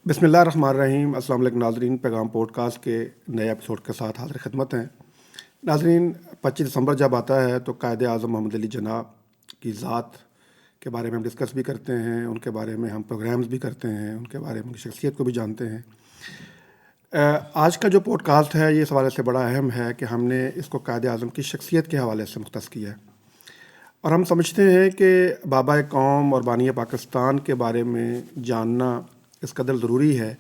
بسم اللہ الرحمن الرحیم۔ السلام علیکم ناظرین، پیغام پوڈ کاسٹ کے نئے ایپیسوڈ کے ساتھ حاضر خدمت ہیں۔ ناظرین، 25 دسمبر جب آتا ہے تو قائد اعظم محمد علی جناح کی ذات کے بارے میں ہم ڈسکس بھی کرتے ہیں، ان کے بارے میں ہم پروگرامز بھی کرتے ہیں، ان کے بارے میں ان کی شخصیت کو بھی جانتے ہیں۔ آج کا جو پوڈ کاسٹ ہے یہ اس حوالے سے بڑا اہم ہے کہ ہم نے اس کو قائد اعظم کی شخصیت کے حوالے سے مختص کیا ہے، اور ہم سمجھتے ہیں کہ بابا قوم اور بانی پاکستان کے بارے میں جاننا اس قدر ضروری ہے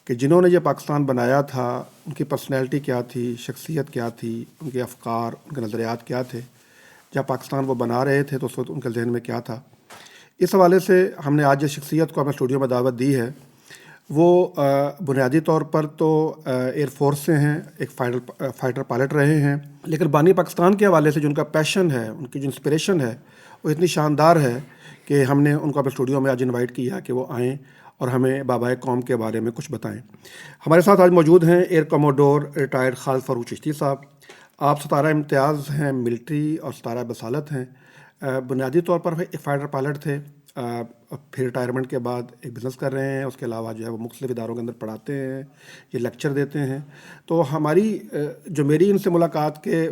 کہ جنہوں نے یہ پاکستان بنایا تھا ان کی پرسنالٹی کیا تھی، شخصیت کیا تھی، ان کے افکار، ان کے نظریات کیا تھے، جب پاکستان وہ بنا رہے تھے تو اس وقت ان کے ذہن میں کیا تھا۔ اس حوالے سے ہم نے آج جس شخصیت کو اپنے اسٹوڈیو میں دعوت دی ہے وہ بنیادی طور پر تو ایئر فورس سے ہیں، ایک فائٹر پائلٹ رہے ہیں، لیکن بانی پاکستان کے حوالے سے جو ان کا پیشن ہے، ان کی جو انسپریشن ہے وہ اتنی شاندار ہے کہ ہم نے ان کو اپنے اسٹوڈیو میں آج انوائٹ کیا کہ وہ آئیں اور ہمیں بابا قوم کے بارے میں کچھ بتائیں۔ ہمارے ساتھ آج موجود ہیں ایئر کموڈور ریٹائرڈ خالد فاروق چشتی صاحب۔ آپ ستارہ امتیاز ہیں ملٹری اور ستارہ بصالت ہیں۔ بنیادی طور پر ایک فائٹر پائلٹ تھے، پھر ریٹائرمنٹ کے بعد ایک بزنس کر رہے ہیں، اس کے علاوہ جو ہے وہ مختلف اداروں کے اندر پڑھاتے ہیں، یہ لیکچر دیتے ہیں۔ تو ہماری جو میری ان سے ملاقات کے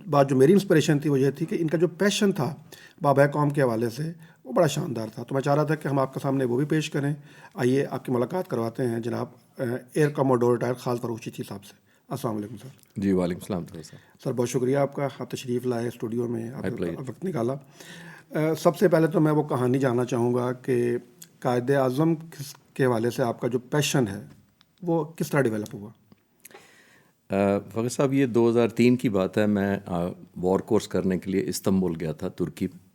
بعد جو میری انسپریشن تھی وہ یہ تھی کہ ان کا جو پیشن تھا بابا قوم کے حوالے سے وہ بڑا شاندار تھا، تو میں چاہ رہا تھا کہ ہم آپ کے سامنے وہ بھی پیش کریں۔ آئیے آپ کی ملاقات کرواتے ہیں جناب ایئر کموڈور ریٹائرڈ خالد فاروق چشتی صاحب سے۔ السلام علیکم سر۔ جی وعلیکم السلام سر بہت شکریہ آپ کا، آپ تشریف لائے اسٹوڈیو میں، آپ نے وقت نکالا۔ سب سے پہلے تو میں وہ کہانی جاننا چاہوں گا کہ قائد اعظم کے حوالے سے آپ کا جو پیشن ہے وہ کس طرح ڈیولپ ہوا؟ فخر صاحب، یہ 2003 کی بات ہے۔ میں وار کورس کرنے کے لیے استنبول گیا تھا ترکی میں،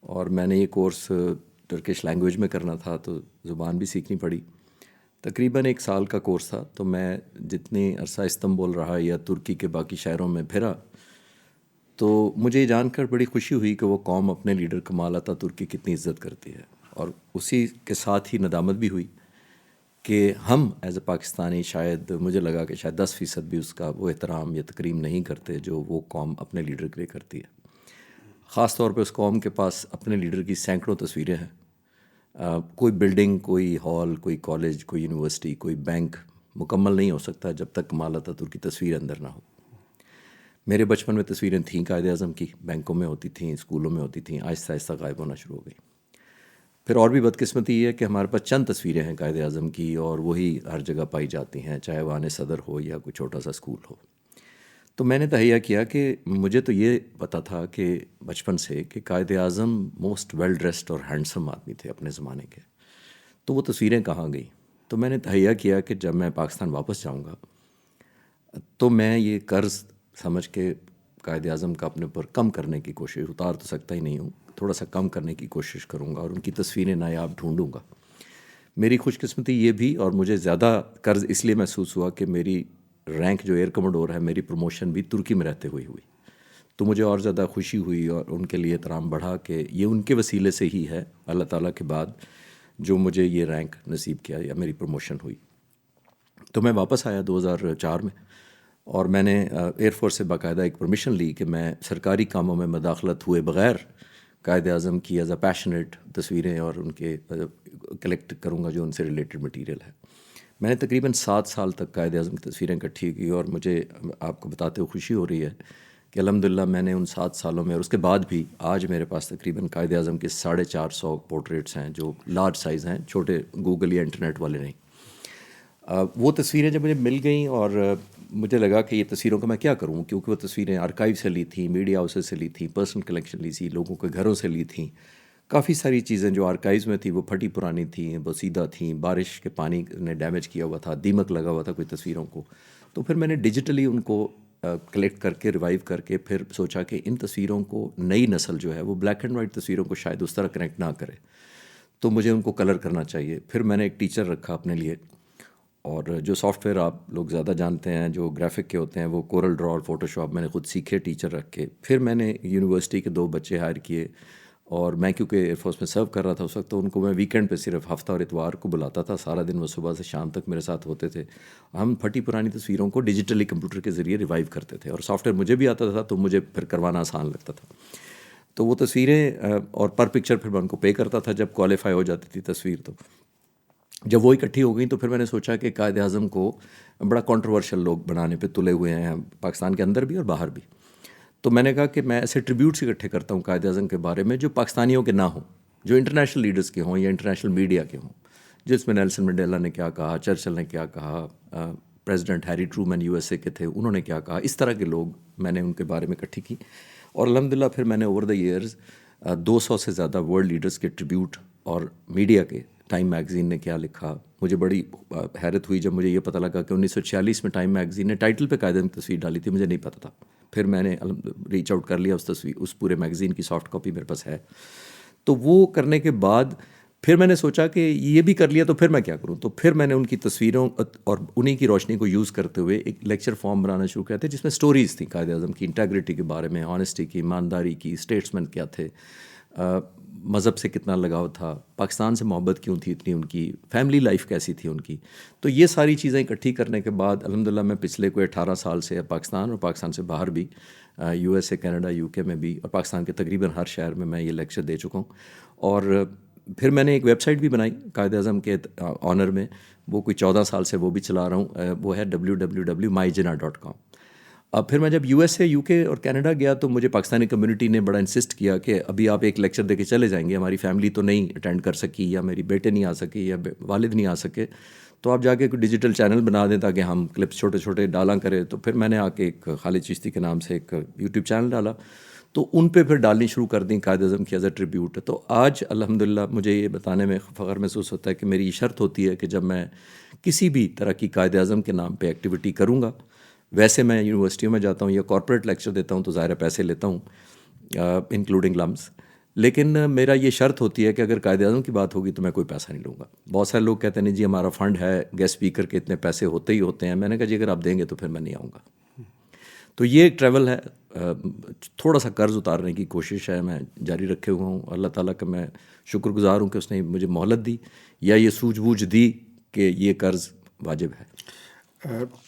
اور میں نے یہ کورس ٹرکش لینگویج میں کرنا تھا تو زبان بھی سیکھنی پڑی۔ تقریباً 1 سال کا کورس تھا، تو میں جتنی عرصہ استنبول رہا یا ترکی کے باقی شہروں میں پھرا تو مجھے یہ جان کر بڑی خوشی ہوئی کہ وہ قوم اپنے لیڈر کمال اتا ترک کی کتنی عزت کرتی ہے، اور اسی کے ساتھ ہی ندامت بھی ہوئی کہ ہم ایز اے پاکستانی شاید مجھے لگا کہ شاید 10% بھی اس کا وہ احترام یا تکریم نہیں کرتے جو وہ قوم اپنے لیڈر کے لیے کرتی ہے۔ خاص طور پہ اس قوم کے پاس اپنے لیڈر کی سینکڑوں تصویریں ہیں۔ کوئی بلڈنگ، کوئی ہال، کوئی کالج، کوئی یونیورسٹی، کوئی بینک مکمل نہیں ہو سکتا جب تک کمال اتا ترک کی تصویر اندر نہ ہو۔ میرے بچپن میں تصویریں تھیں قائد اعظم کی، بینکوں میں ہوتی تھیں، اسکولوں میں ہوتی تھیں، آہستہ آہستہ غائب ہونا شروع ہو گئی۔ پھر اور بھی بدقسمتی یہ ہے کہ ہمارے پاس چند تصویریں ہیں قائد اعظم کی، اور وہی ہر جگہ پائی جاتی ہیں، چاہے وہ آنے صدر ہو یا کوئی چھوٹا سا اسکول ہو۔ تو میں نے تہیہ کیا کہ مجھے تو یہ پتہ تھا کہ بچپن سے کہ Quaid Azam most well dressed اور ہینڈسم آدمی تھے اپنے زمانے کے، تو وہ تصویریں کہاں گئیں؟ تو میں نے تہیہ کیا کہ جب میں پاکستان واپس جاؤں گا تو میں یہ قرض سمجھ کے قائد اعظم کا اپنے اوپر کم کرنے کی کوشش، اتار تو سکتا ہی نہیں ہوں، تھوڑا سا کم کرنے کی کوشش کروں گا اور ان کی تصویریں نایاب ڈھونڈوں گا۔ میری خوش قسمتی یہ بھی، اور مجھے زیادہ قرض اس لیے محسوس ہوا کہ میری رینک جو ایئر کموڈور ہے، میری پروموشن بھی ترکی میں رہتے ہوئی ہوئی، تو مجھے اور زیادہ خوشی ہوئی اور ان کے لیے احترام بڑھا کہ یہ ان کے وسیلے سے ہی ہے اللہ تعالیٰ کے بعد جو مجھے یہ رینک نصیب کیا یا میری پروموشن ہوئی۔ تو میں واپس آیا 2004 میں، اور میں نے ایئر فورس سے باقاعدہ ایک پرمیشن لی کہ میں سرکاری کاموں میں مداخلت ہوئے بغیر قائد اعظم کی ایز اے پیشنیٹ تصویریں اور ان کے کلیکٹ کروں گا جو ان سے ریلیٹڈ مٹیریل ہے۔ میں نے تقریباً 7 سال تک قائد اعظم کی تصویریں اکٹھی کی، اور مجھے آپ کو بتاتے ہوئے خوشی ہو رہی ہے کہ الحمدللہ میں نے ان 7 سالوں میں اور اس کے بعد بھی آج میرے پاس تقریباً قائد اعظم کے 450 پورٹریٹس ہیں جو لارج سائز ہیں، چھوٹے گوگل یا انٹرنیٹ والے نہیں۔ وہ تصویریں جب مجھے مل گئیں اور مجھے لگا کہ یہ تصویروں کا میں کیا کروں، کیونکہ وہ تصویریں آرکائیو سے لی تھیں، میڈیا ہاؤسز سے لی تھیں، پرسنل کلیکشن لی تھی، لوگوں کے گھروں سے لی تھیں، کافی ساری چیزیں جو آرکائیوز میں تھیں وہ پھٹی پرانی تھیں، بوسیدہ تھیں، بارش کے پانی نے ڈیمیج کیا ہوا تھا، دیمک لگا ہوا تھا کوئی تصویروں کو۔ تو پھر میں نے ڈیجیٹلی ان کو کلیکٹ کر کے ریوائیو کر کے پھر سوچا کہ ان تصویروں کو نئی نسل جو ہے وہ بلیک اینڈ وائٹ تصویروں کو شاید اس طرح کنیکٹ نہ کرے، تو مجھے ان کو کلر کرنا چاہیے۔ پھر میں نے ایک ٹیچر رکھا اپنے لیے، اور جو سافٹ ویئر آپ لوگ زیادہ جانتے ہیں جو گرافک کے ہوتے ہیں وہ کورل ڈرا اور فوٹو شاپ میں نے خود سیکھے ٹیچر رکھ کے۔ پھر میں نے یونیورسٹی کے 2 بچے ہائر کیے، اور میں کیونکہ ایئر فورس میں سرو کر رہا تھا اس وقت، تو ان کو میں ویکینڈ پہ صرف ہفتہ اور اتوار کو بلاتا تھا، سارا دن وہ صبح سے شام تک میرے ساتھ ہوتے تھے۔ ہم پھٹی پرانی تصویروں کو ڈیجیٹلی کمپیوٹر کے ذریعے ریوائیو کرتے تھے، اور سافٹ ویئر مجھے بھی آتا تھا تو مجھے پھر کروانا آسان لگتا تھا۔ تو وہ تصویریں اور پر پکچر پھر میں ان کو پے کرتا تھا جب کوالیفائی ہو جاتی تھی تصویر، تو جب وہ اکٹھی ہو گئی تو پھر میں نے سوچا کہ قائد اعظم کو بڑا کنٹروورشل لوگ بنانے پہ تلے ہوئے ہیں پاکستان کے اندر بھی اور باہر بھی. تو میں نے کہا کہ میں ایسے ٹریبیوٹس اکٹھے کرتا ہوں قائد اعظم کے بارے میں جو پاکستانیوں کے نہ ہوں, جو انٹرنیشنل لیڈرز کے ہوں یا انٹرنیشنل میڈیا کے ہوں, جس میں نیلسن منڈیلا نے کیا کہا, چرچل نے کیا کہا, president Harry Truman U S A کے تھے, انہوں نے کیا کہا. اس طرح کے لوگ میں نے ان کے بارے میں اکٹھی کی, اور الحمدللہ پھر میں نے اوور دا ایئرز 200 سے زیادہ ورلڈ لیڈرز کے ٹریبیوٹ اور میڈیا کے. ٹائم میگزین نے کیا لکھا, مجھے بڑی حیرت ہوئی جب مجھے یہ پتہ لگا کہ 1946 میں ٹائم میگزین نے ٹائٹل پہ قائد اعظم کی تصویر ڈالی تھی, مجھے نہیں پتہ تھا. پھر میں نے ریچ آؤٹ کر لیا, اس پورے میگزین کی سافٹ کاپی میرے پاس ہے. تو وہ کرنے کے بعد پھر میں نے سوچا کہ یہ بھی کر لیا تو پھر میں کیا کروں. تو پھر میں نے ان کی تصویروں اور انہی کی روشنی کو یوز کرتے ہوئے ایک لیکچر فارم بنانا شروع کیا تھا, جس میں سٹوریز تھیں قائد اعظم کی, انٹیگریٹی کے بارے میں, آنیسٹی کی, ایمانداری کی, اسٹیٹسمین کیا تھے, مذہب سے کتنا لگاؤ تھا, پاکستان سے محبت کیوں تھی اتنی, ان کی فیملی لائف کیسی تھی ان کی. تو یہ ساری چیزیں اکٹھی کرنے کے بعد الحمدللہ میں پچھلے کوئی 18 سال سے پاکستان اور پاکستان سے باہر بھی, U S A, Canada, you کے میں بھی, اور پاکستان کے تقریباً ہر شہر میں یہ لیکچر دے چکا ہوں. اور پھر میں نے ایک ویب سائٹ بھی بنائی قائد اعظم کے آنر میں, وہ کوئی 14 سال سے وہ بھی چلا رہا ہوں, وہ ہے www.myjinnah.com. اب پھر میں جب یو ایس اے, یو کے اور کینیڈا گیا تو مجھے پاکستانی کمیونٹی نے بڑا انسسٹ کیا کہ ابھی آپ ایک لیکچر دے کے چلے جائیں گے, ہماری فیملی تو نہیں اٹینڈ کر سکی, یا میری بیٹے نہیں آ سکے, یا والد نہیں آ سکے, تو آپ جا کے کوئی ڈیجیٹل چینل بنا دیں تاکہ ہم کلپس چھوٹے چھوٹے ڈالا کریں. تو پھر میں نے آ کے ایک خالد چشتی کے نام سے ایک یوٹیوب چینل ڈالا, تو ان پہ پھر ڈالنی شروع کر دیں قائد اعظم کی ایز اے ٹریبیوٹ. تو آج الحمدللہ مجھے یہ بتانے میں فخر محسوس ہوتا ہے کہ میری یہ شرط ہوتی ہے کہ جب میں کسی بھی طرح کی قائد اعظم کے نام پہ ایکٹیویٹی کروں گا, ویسے میں یونیورسٹیوں میں جاتا ہوں یا کارپوریٹ لیکچر دیتا ہوں تو ظاہر پیسے لیتا ہوں, انکلوڈنگ لمس, لیکن میرا یہ شرط ہوتی ہے کہ اگر قائد اعظم کی بات ہوگی تو میں کوئی پیسہ نہیں لوں گا. بہت سارے لوگ کہتے ہیں نہیں جی ہمارا فنڈ ہے, گیسٹ اسپیکر کے اتنے پیسے ہوتے ہی ہوتے ہیں. میں نے کہا جی اگر آپ دیں گے تو پھر میں نہیں آؤں گا. تو یہ ایک ٹریول ہے, تھوڑا سا قرض اتارنے کی کوشش ہے, میں جاری رکھے ہوا ہوں. اللہ تعالیٰ کا میں شکر گزار ہوں کہ اس نے مجھے مہلت دی یا یہ سوجھ بوجھ دی کہ یہ قرض واجب ہے.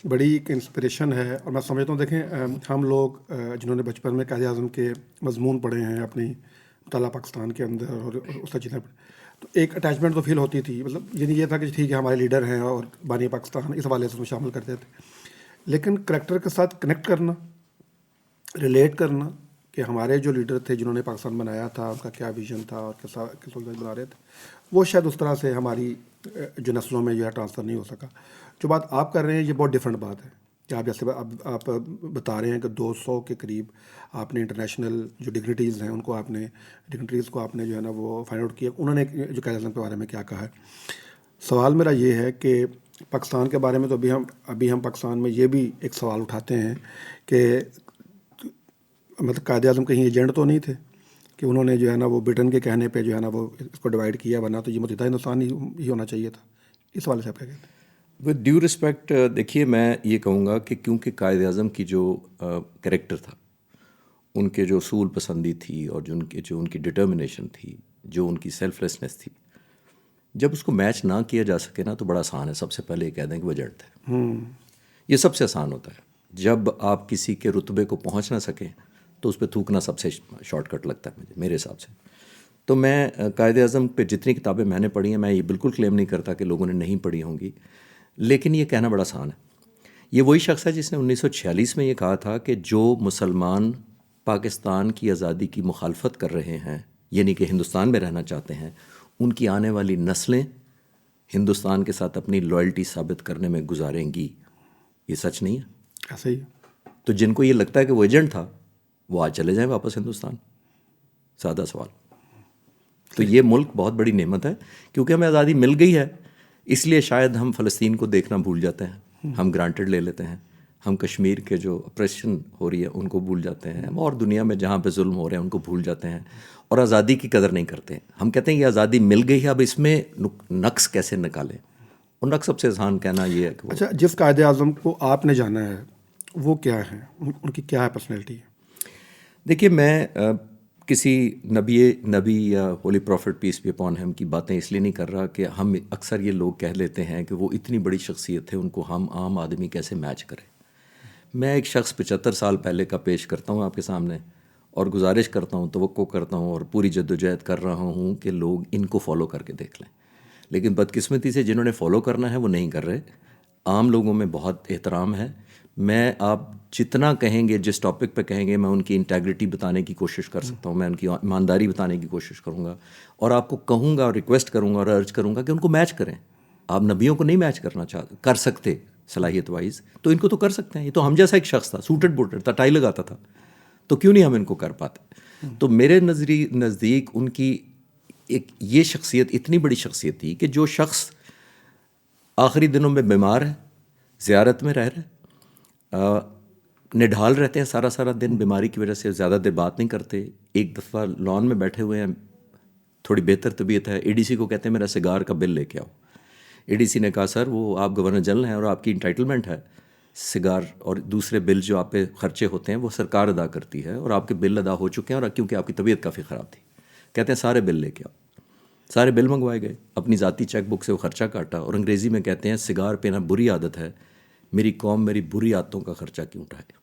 بڑی ایک انسپریشن ہے. اور میں سمجھتا ہوں دیکھیں ہم لوگ جنہوں نے بچپن میں قائد اعظم کے مضمون پڑھے ہیں اپنی مطالعہ پاکستان کے اندر اور اس چیزیں, تو ایک اٹیچمنٹ تو فیل ہوتی تھی. مطلب یعنی یہ تھا کہ ٹھیک ہے ہمارے لیڈر ہیں اور بانی پاکستان, اس حوالے سے اس میں شامل کرتے تھے. لیکن کریکٹر کے ساتھ کنیکٹ کرنا, ریلیٹ کرنا کہ ہمارے جو لیڈر تھے جنہوں نے پاکستان بنایا تھا, ان کا کیا ویژن تھا اور کس وقت بنا رہے تھے, وہ شاید اس طرح سے ہماری جو نسلوں میں جو ہے ٹرانسفر نہیں ہو سکا. جو بات آپ کر رہے ہیں یہ بہت ڈفرینٹ بات ہے کہ آپ جیسے آپ بتا رہے ہیں کہ 200 کے قریب آپ نے انٹرنیشنل جو ڈگنیٹیز ہیں ان کو آپ نے جو ہے نا وہ فائنڈ آؤٹ کیا, انہوں نے جو قائد اعظم کے بارے میں کیا کہا ہے. سوال میرا یہ ہے کہ پاکستان کے بارے میں تو ابھی ہم پاکستان میں یہ بھی ایک سوال اٹھاتے ہیں کہ مطلب قائد اعظم کہیں ایجنٹ تو نہیں تھے کہ انہوں نے جو ہے نا وہ برٹن کے کہنے پہ جو ہے نا وہ اس کو ڈیوائڈ کیا, ورنہ تو یہ متحدہ ہندوستان ہی ہونا چاہیے تھا. اس حوالے سے آپ کیا کہتے ہیں؟ ود ڈیو رسپیکٹ, دیکھیے میں یہ کہوں گا کہ کیونکہ قائد اعظم کی جو کریکٹر تھا, ان کے جو اصول پسندی تھی اور جو ان کی ڈٹرمنیشن تھی, جو ان کی سیلف لیسنس تھی, جب اس کو میچ نہ کیا جا سکے نا تو بڑا آسان ہے سب سے پہلے یہ کہہ دیں کہ وہ ایجنٹ تھے. یہ سب سے آسان ہوتا ہے. جب آپ کسی کے رتبے کو پہنچ نہ سکیں تو اس پہ تھوکنا سب سے شارٹ کٹ لگتا ہے میرے حساب سے. تو میں قائد اعظم پہ جتنی کتابیں میں نے پڑھی ہیں, میں یہ بالکل کلیم نہیں کرتا کہ لوگوں نے نہیں پڑھی ہوں گی, لیکن یہ کہنا بڑا آسان ہے. یہ وہی شخص ہے جس نے 1946 میں یہ کہا تھا کہ جو مسلمان پاکستان کی آزادی کی مخالفت کر رہے ہیں, یعنی کہ ہندوستان میں رہنا چاہتے ہیں, ان کی آنے والی نسلیں ہندوستان کے ساتھ اپنی لائلٹی ثابت کرنے میں گزاریں گی. یہ سچ نہیں ہے؟ ایسا ہی. تو جن کو یہ لگتا ہے کہ وہ ایجنٹ تھا, وہ آج چلے جائیں واپس ہندوستان. سادہ سوال. تو یہ ملک بہت بڑی نعمت ہے کیونکہ ہمیں آزادی مل گئی ہے, اس لیے شاید ہم فلسطین کو دیکھنا بھول جاتے ہیں, ہم گرانٹڈ لے لیتے ہیں, ہم کشمیر کے جو اپریشن ہو رہی ہے ان کو بھول جاتے ہیں, اور دنیا میں جہاں پہ ظلم ہو رہے ہیں ان کو بھول جاتے ہیں, اور آزادی کی قدر نہیں کرتے ہیں. ہم کہتے ہیں یہ آزادی مل گئی ہے, اب اس میں نقص کیسے نکالیں. اور نقص سب سے آسان کہنا یہ ہے کہ اچھا, جس قائد اعظم کو آپ نے جانا ہے وہ کیا ہے, ان کی کیا ہے پرسنالٹی ہے؟ دیکھیے میں کسی نبی یا holy prophet peace be upon him کی باتیں اس لیے نہیں کر رہا کہ ہم اکثر یہ لوگ کہہ لیتے ہیں کہ وہ اتنی بڑی شخصیت ہے, ان کو ہم عام آدمی کیسے میچ کریں. میں ایک شخص 75 سال پہلے کا پیش کرتا ہوں آپ کے سامنے, اور گزارش کرتا ہوں, توقع کرتا ہوں, اور پوری جد و جہد کر رہا ہوں کہ لوگ ان کو فالو کر کے دیکھ لیں. لیکن بدقسمتی سے جنہوں نے فالو کرنا ہے وہ نہیں کر رہے. عام لوگوں میں بہت احترام ہے. میں آپ جتنا کہیں گے، جس ٹاپک پہ کہیں گے، میں ان کی انٹیگریٹی بتانے کی کوشش کر سکتا ہوں، میں ان کی ایمانداری بتانے کی کوشش کروں گا، اور آپ کو کہوں گا اور ریکویسٹ کروں گا اور ارج کروں گا کہ ان کو میچ کریں. آپ نبیوں کو نہیں میچ کرنا کر سکتے صلاحیت وائز، تو ان کو تو کر سکتے ہیں. یہ تو ہم جیسا ایک شخص تھا، سوٹڈ بوٹڈ تھا، ٹائی لگاتا تھا، تو کیوں نہیں ہم ان کو کر پاتے؟ تو میرے نزدیک ان کی ایک یہ شخصیت اتنی بڑی شخصیت تھی کہ جو شخص آخری دنوں میں بیمار ہے، زیارت میں رہ رہے، نڈھال رہتے ہیں سارا دن بیماری کی وجہ سے، زیادہ دیر بات نہیں کرتے. ایک دفعہ لان میں بیٹھے ہوئے ہیں، تھوڑی بہتر طبیعت ہے، اے ڈی سی کو کہتے ہیں میرا سگار کا بل لے کے آؤ. اے ڈی سی نے کہا سر وہ آپ گورنر جنرل ہیں اور آپ کی انٹائٹلمنٹ ہے، سگار اور دوسرے بل جو آپ پہ خرچے ہوتے ہیں وہ سرکار ادا کرتی ہے، اور آپ کے بل ادا ہو چکے ہیں، اور کیونکہ آپ کی طبیعت کافی خراب تھی. کہتے ہیں سارے بل لے کے آؤ. سارے بل منگوائے گئے، اپنی ذاتی چیک بک سے وہ خرچہ کاٹا، اور انگریزی میں کہتے ہیں سگار پینا بری عادت ہے، میری قوم میری بری عادتوں کا خرچہ کیوں اٹھائے.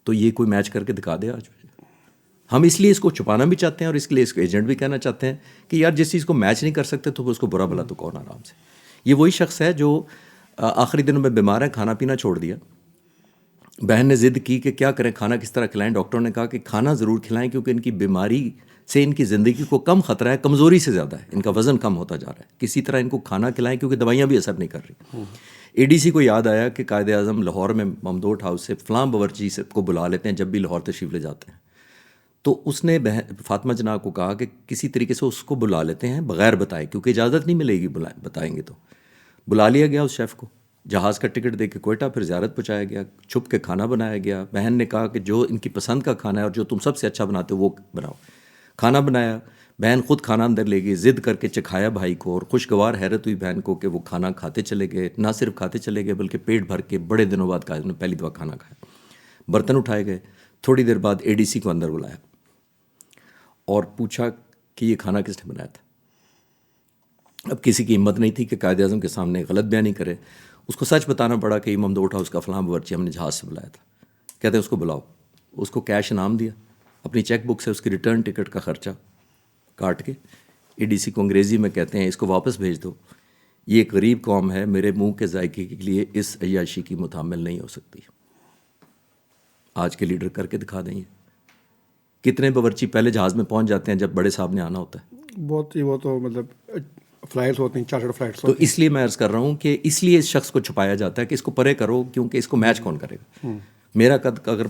تو یہ کوئی میچ کر کے دکھا دے آج. ہم اس لیے اس کو چھپانا بھی چاہتے ہیں اور اس کے لیے اس کو ایجنٹ بھی کہنا چاہتے ہیں کہ یار جس چیز کو میچ نہیں کر سکتے تو اس کو برا بھلا تو کون آرام سے. یہ وہی شخص ہے جو آخری دنوں میں بیمار ہے، کھانا پینا چھوڑ دیا. بہن نے ضد کی کہ کیا کریں، کھانا کس طرح کھلائیں. ڈاکٹروں نے کہا کہ کھانا ضرور کھلائیں کیونکہ ان کی بیماری سے ان کی زندگی کو کم خطرہ ہے، کمزوری سے زیادہ ہے، ان کا وزن کم ہوتا جا رہا ہے. کسی طرح ان کو کھانا کھلائیں کیونکہ دوائیاں بھی اثر نہیں کر رہی. اے ڈی سی کو یاد آیا کہ قائد اعظم لاہور میں ممدوٹ ہاؤس سے فلاں باورچی کو بلا لیتے ہیں جب بھی لاہور تشریف لے جاتے ہیں. تو اس نے فاطمہ جناح کو کہا کہ کسی طریقے سے اس کو بلا لیتے ہیں بغیر بتائے، کیونکہ اجازت نہیں ملے گی بتائیں گے تو. بلا لیا گیا اس شیف کو، جہاز کا ٹکٹ دے کے کوئٹہ، پھر زیارت پہنچایا گیا، چھپ کے کھانا بنایا گیا. بہن نے کہا کہ جو ان کی پسند کا کھانا ہے اور جو تم سب سے اچھا بناتے ہو وہ بناؤ. کھانا بنایا، بہن خود کھانا اندر لے گئی، ضد کر کے چکھایا بھائی کو، اور خوشگوار حیرت ہوئی بہن کو کہ وہ کھانا کھاتے چلے گئے. نہ صرف کھاتے چلے گئے بلکہ پیٹ بھر کے بڑے دنوں بعد انہوں نے پہلی دفعہ کھانا کھایا. برتن اٹھائے گئے. تھوڑی دیر بعد اے ڈی سی کو اندر بلایا اور پوچھا کہ یہ کھانا کس نے بنایا تھا. اب کسی کی ہمت نہیں تھی کہ قائد اعظم کے سامنے غلط بیانی کرے. اس کو سچ بتانا پڑا کہ امام ممدوٹ ہاؤس کا فلاں باورچی ہم نے جہاز سے بلایا تھا. کہتے ہیں اس کو بلاؤ. اس کو کیش انعام دیا، اپنی چیک بک سے اس کی ریٹرن ٹکٹ کا خرچہ کاٹ کے. اے ڈی سی کو انگریزی میں کہتے ہیں اس کو واپس بھیج دو، یہ ایک غریب قوم ہے، میرے منہ کے ذائقے کے لیے اس عیاشی کی متحمل نہیں ہو سکتی. آج کے لیڈر کر کے دکھا دیں. یہ کتنے باورچی پہلے جہاز میں پہنچ جاتے ہیں جب بڑے صاحب نے آنا ہوتا ہے. بہت ہی، وہ تو مطلب فلائٹس ہوتی ہیں، چارٹرڈ فلائٹس. تو اس لیے میں عرض کر رہا ہوں کہ اس لیے اس شخص کو چھپایا جاتا ہے کہ اس کو پرے کرو، کیونکہ اس کو میچ کون کرے گا. میرا قد اگر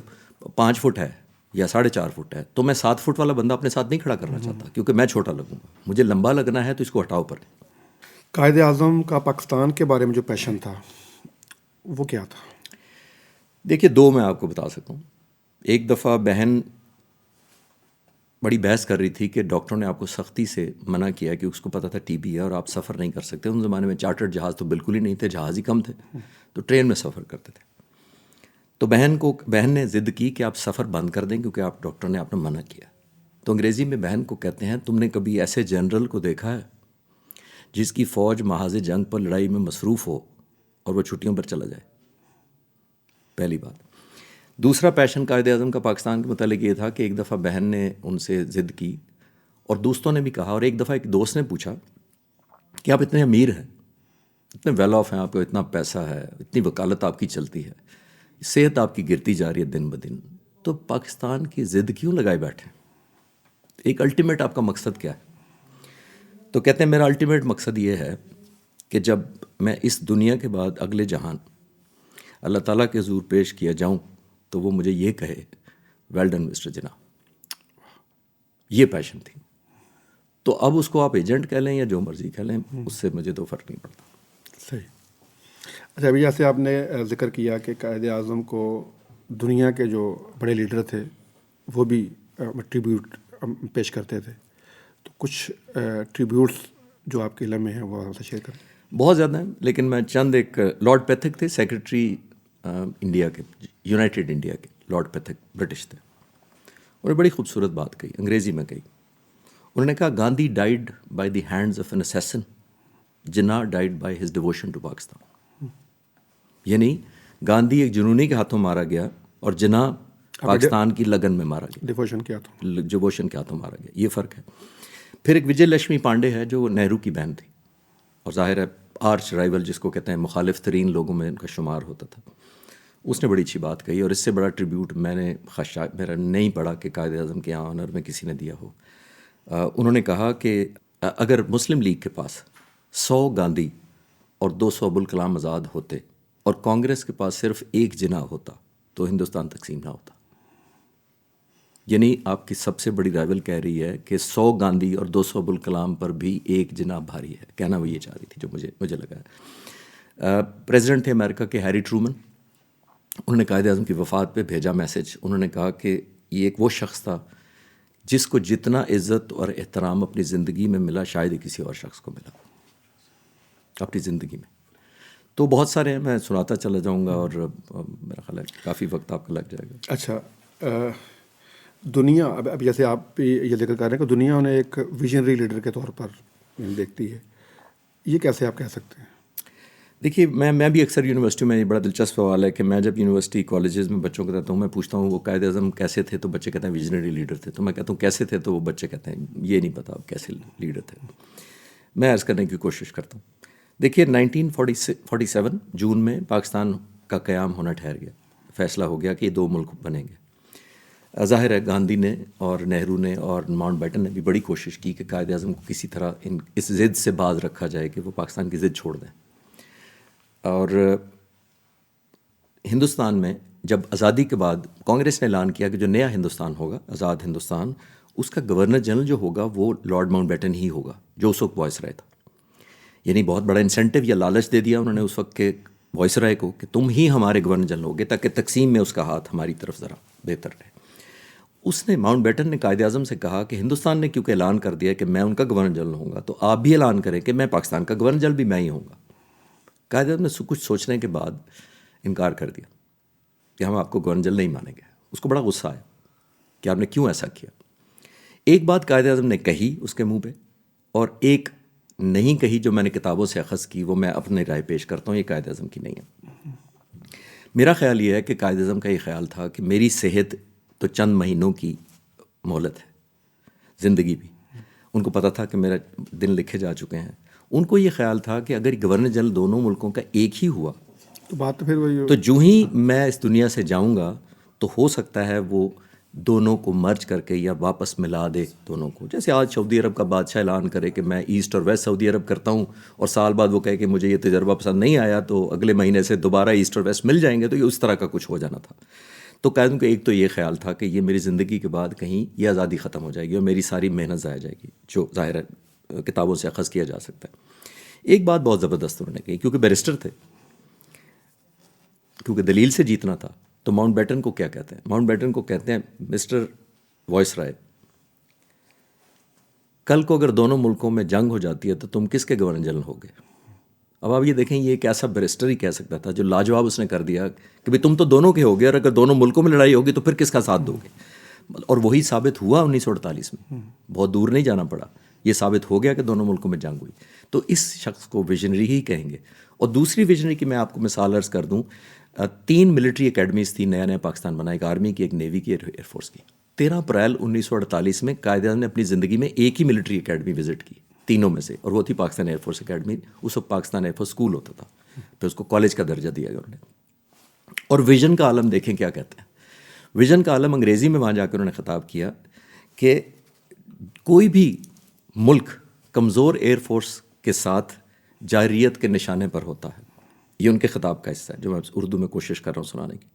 5 فٹ ہے یا 4.5 فٹ ہے تو میں 7 فٹ والا بندہ اپنے ساتھ نہیں کھڑا کرنا چاہتا، کیونکہ میں چھوٹا لگوں گا. مجھے لمبا لگنا ہے تو اس کو ہٹاؤ پر. قائد اعظم کا پاکستان کے بارے میں جو پیشن تھا وہ کیا تھا؟ دیکھیے 2 میں آپ کو بتا سکتا ہوں. ایک دفعہ بہن بڑی بحث کر رہی تھی کہ ڈاکٹروں نے آپ کو سختی سے منع کیا کہ اس کو پتہ تھا ٹی بی ہے اور آپ سفر نہیں کر سکتے. ان زمانے میں چارٹرڈ جہاز تو بالکل ہی نہیں تھے، جہاز ہی کم تھے، تو ٹرین میں سفر کرتے تھے. تو بہن نے ضد کی کہ آپ سفر بند کر دیں کیونکہ آپ ڈاکٹر نے آپ نے منع کیا. تو انگریزی میں بہن کو کہتے ہیں تم نے کبھی ایسے جنرل کو دیکھا ہے جس کی فوج محاذ جنگ پر لڑائی میں مصروف ہو اور وہ چھٹیوں پر چلا جائے؟ پہلی بات. دوسرا پیشن قائد اعظم کا پاکستان کے متعلق یہ تھا کہ ایک دفعہ بہن نے ان سے ضد کی اور دوستوں نے بھی کہا، اور ایک دفعہ ایک دوست نے پوچھا کہ آپ اتنے امیر ہیں، اتنے ویل آف ہیں، آپ کو اتنا پیسہ ہے، اتنی وکالت آپ کی چلتی ہے، صحت آپ کی گرتی جا رہی ہے دن بدن، تو پاکستان کی ضد کیوں لگائے بیٹھے؟ ایک الٹیمیٹ آپ کا مقصد کیا ہے؟ تو کہتے ہیں میرا الٹیمیٹ مقصد یہ ہے کہ جب میں اس دنیا کے بعد اگلے جہان اللہ تعالیٰ کے حضور پیش کیا جاؤں تو وہ مجھے یہ کہے ویل ڈن مسٹر جناح. یہ پیشن تھی. تو اب اس کو آپ ایجنٹ کہہ لیں یا جو مرضی کہہ لیں، اس سے مجھے تو فرق نہیں پڑتا. صحیح. اچھا، ابھی جیسے آپ نے ذکر کیا کہ قائد اعظم کو دنیا کے جو بڑے لیڈر تھے وہ بھی ٹریبیوٹ پیش کرتے تھے، تو کچھ ٹریبیوٹس جو آپ کے علم میں ہیں وہ ہم سے شیئر کریں. بہت زیادہ ہیں، لیکن میں چند ایک لارڈ پیتھک تھے، سیکرٹری انڈیا کے، یونائٹڈ انڈیا کے لارڈ پیتھک، برٹش تھے. انہوں نے بڑی خوبصورت بات کہی، انگریزی میں کہی. انہوں نے کہا Gandhi died by the hands of an assassin, Jinnah died by his devotion to Pakistan. یعنی گاندھی ایک جنونی کے ہاتھوں مارا گیا اور جناح پاکستان کی لگن میں مارا گیا، ڈیووشن کے ہاتھوں مارا گیا. یہ فرق ہے. پھر ایک وجے لکشمی پانڈے ہے جو نہرو کی بہن تھی اور ظاہر ہے آرچ رائیول جس کو کہتے ہیں مخالف ترین لوگوں میں ان کا شمار ہوتا تھا. اس نے بڑی اچھی بات کہی اور اس سے بڑا ٹریبیوٹ میں نے میرا نہیں پڑھا کہ قائد اعظم کے آنر میں کسی نے دیا ہو. انہوں نے کہا کہ اگر مسلم لیگ کے پاس 100 گاندھی اور 200 ابوالکلام آزاد ہوتے اور کانگریس کے پاس صرف ایک جناح ہوتا تو ہندوستان تقسیم نہ ہوتا. یعنی آپ کی سب سے بڑی رائیول کہہ رہی ہے کہ 100 گاندھی اور 200 ابوالکلام پر بھی ایک جناح بھاری ہے. کہنا وہ یہ چاہ رہی تھی جو مجھے لگا ہے. پریزیڈنٹ تھے امریکہ کے ہیری ٹرومن. انہوں نے قائد اعظم کی وفات پہ بھیجا میسج. انہوں نے کہا کہ یہ ایک وہ شخص تھا جس کو جتنا عزت اور احترام اپنی زندگی میں ملا شاید ہی کسی اور شخص کو ملا اپنی زندگی میں. تو بہت سارے ہیں, میں سناتا چلا جاؤں گا اور میرا خیال ہے کافی وقت آپ کا لگ جائے گا. اچھا, دنیا اب جیسے آپ بھی یہ ذکر کر رہے ہیں کہ دنیا انہیں ایک ویژنری لیڈر کے طور پر دیکھتی ہے, یہ کیسے آپ کہہ سکتے ہیں؟ دیکھیے میں بھی اکثر یونیورسٹی میں, یہ بڑا دلچسپ سوال ہے کہ میں جب یونیورسٹی کالجز میں بچوں کو رہتا ہوں, میں پوچھتا ہوں وہ قائد اعظم کیسے تھے, تو بچے کہتے ہیں ویژنری لیڈر تھے. تو میں کہتا ہوں کیسے تھے, تو وہ بچے کہتے ہیں یہ نہیں پتا آپ کیسے لیڈر تھے. میں عرض کرنے کی کوشش کرتا ہوں. دیکھیے 1947 جون میں پاکستان کا قیام ہونا ٹھہر گیا. فیصلہ ہو گیا کہ یہ 2 ملک بنیں گے. ظاہر ہے گاندھی نے اور نہرو نے اور ماؤنٹ بیٹن نے بھی بڑی کوشش کی کہ قائد اعظم کو کسی طرح اس ضد سے باز رکھا جائے کہ وہ پاکستان کی ضد چھوڑ دیں. اور ہندوستان میں جب آزادی کے بعد کانگریس نے اعلان کیا کہ جو نیا ہندوستان ہوگا, آزاد ہندوستان, اس کا گورنر جنرل جو ہوگا وہ لارڈ ماؤنٹ بیٹن ہی ہوگا جو اس وقت وائس رائے تھا. یعنی بہت بڑا انسینٹیو یا لالچ دے دیا انہوں نے اس وقت کے وائس رائے کو کہ تم ہی ہمارے گورنر جنرل ہوگے تاکہ تقسیم میں اس کا ہاتھ ہماری طرف ذرا بہتر رہے. اس نے ماؤنٹ بیٹن نے قائد اعظم سے کہا کہ ہندوستان نے کیونکہ اعلان کر دیا کہ میں ان کا گورنر جنرل ہوں گا تو آپ بھی اعلان کریں کہ میں پاکستان کا گورنر جنرل بھی میں ہی ہوں گا. قائد اعظم نے کچھ سوچنے کے بعد انکار کر دیا کہ ہم آپ کو گورنر جنرل نہیں مانیں گے. اس کو بڑا غصہ آیا کہ آپ نے کیوں ایسا کیا. ایک بات قائد اعظم نے کہی اس کے منہ پہ اور ایک نہیں کہی جو میں نے کتابوں سے اخذ کی, وہ میں اپنی رائے پیش کرتا ہوں, یہ قائد اعظم کی نہیں ہے. میرا خیال یہ ہے کہ قائد اعظم کا یہ خیال تھا کہ میری صحت تو چند مہینوں کی مہلت ہے, زندگی بھی. ان کو پتہ تھا کہ میرا دن لکھے جا چکے ہیں. ان کو یہ خیال تھا کہ اگر گورنر جنرل دونوں ملکوں کا ایک ہی ہوا تو بات تو پھر وہی تو جو ہی میں اس دنیا سے جاؤں گا تو ہو سکتا ہے وہ دونوں کو مرج کر کے یا واپس ملا دے دونوں کو. جیسے آج سعودی عرب کا بادشاہ اعلان کرے کہ میں ایسٹ اور ویسٹ سعودی عرب کرتا ہوں اور سال بعد وہ کہے کہ مجھے یہ تجربہ پسند نہیں آیا تو اگلے مہینے سے دوبارہ ایسٹ اور ویسٹ مل جائیں گے. تو یہ اس طرح کا کچھ ہو جانا تھا. تو قائد کا ایک تو یہ خیال تھا کہ یہ میری زندگی کے بعد کہیں یہ آزادی ختم ہو جائے گی اور میری ساری محنت ضائع جائے گی, جو ظاہر ہے کتابوں سے اخذ کیا جا سکتا ہے. ایک بات بہت زبردست انہوں نے کہی, کیونکہ بیرسٹر تھے, کیونکہ دلیل سے جیتنا تھا. تو ماؤنٹ بیٹن کو کیا کہتے ہیں؟ ماؤنٹ بیٹن کو کہتے ہیں مسٹر وائس رائے, کل کو اگر دونوں ملکوں میں جنگ ہو جاتی ہے تو تم کس کے گورنر جنرل ہوگے؟ اب آپ یہ دیکھیں یہ ایک ایسا بیرسٹر ہی کہہ سکتا تھا جو لاجواب اس نے کر دیا کہ بھئی تم تو دونوں کے ہوگے اور اگر دونوں ملکوں میں لڑائی ہوگی تو پھر کس کا ساتھ دو گے. اور وہی ثابت ہوا 1948 میں, بہت دور نہیں جانا پڑا, یہ ثابت ہو گیا کہ دونوں ملکوں میں جنگ ہوئی. تو اس شخص کو ویژنری ہی کہیں گے. اور دوسری ویژنری کی میں آپ کو مثال عرض کر دوں, 3 ملٹری اکیڈمیز تھی نیا پاکستان بنا, ایک آرمی کی, ایک نیوی کی, ایئر فورس کی. 13 اپریل 1948 میں قائد اعظم نے اپنی زندگی میں ایک ہی ملٹری اکیڈمی وزٹ کی تینوں میں سے, اور وہ تھی پاکستان ایئر فورس اکیڈمی. اس وقت پاکستان ایئر فورس اسکول ہوتا تھا, پھر اس کو کالج کا درجہ دیا گیا انہوں نے. اور ویژن کا عالم دیکھیں کیا کہتے ہیں. ویژن کا عالم انگریزی میں وہاں جا کر انہوں نے خطاب کیا کہ کوئی بھی ملک کمزور ایئر فورس کے ساتھ جارحیت کے نشانے پر ہوتا ہے. یہ ان کے خطاب کا حصہ ہے جو میں اردو میں کوشش کر رہا ہوں سنانے کی.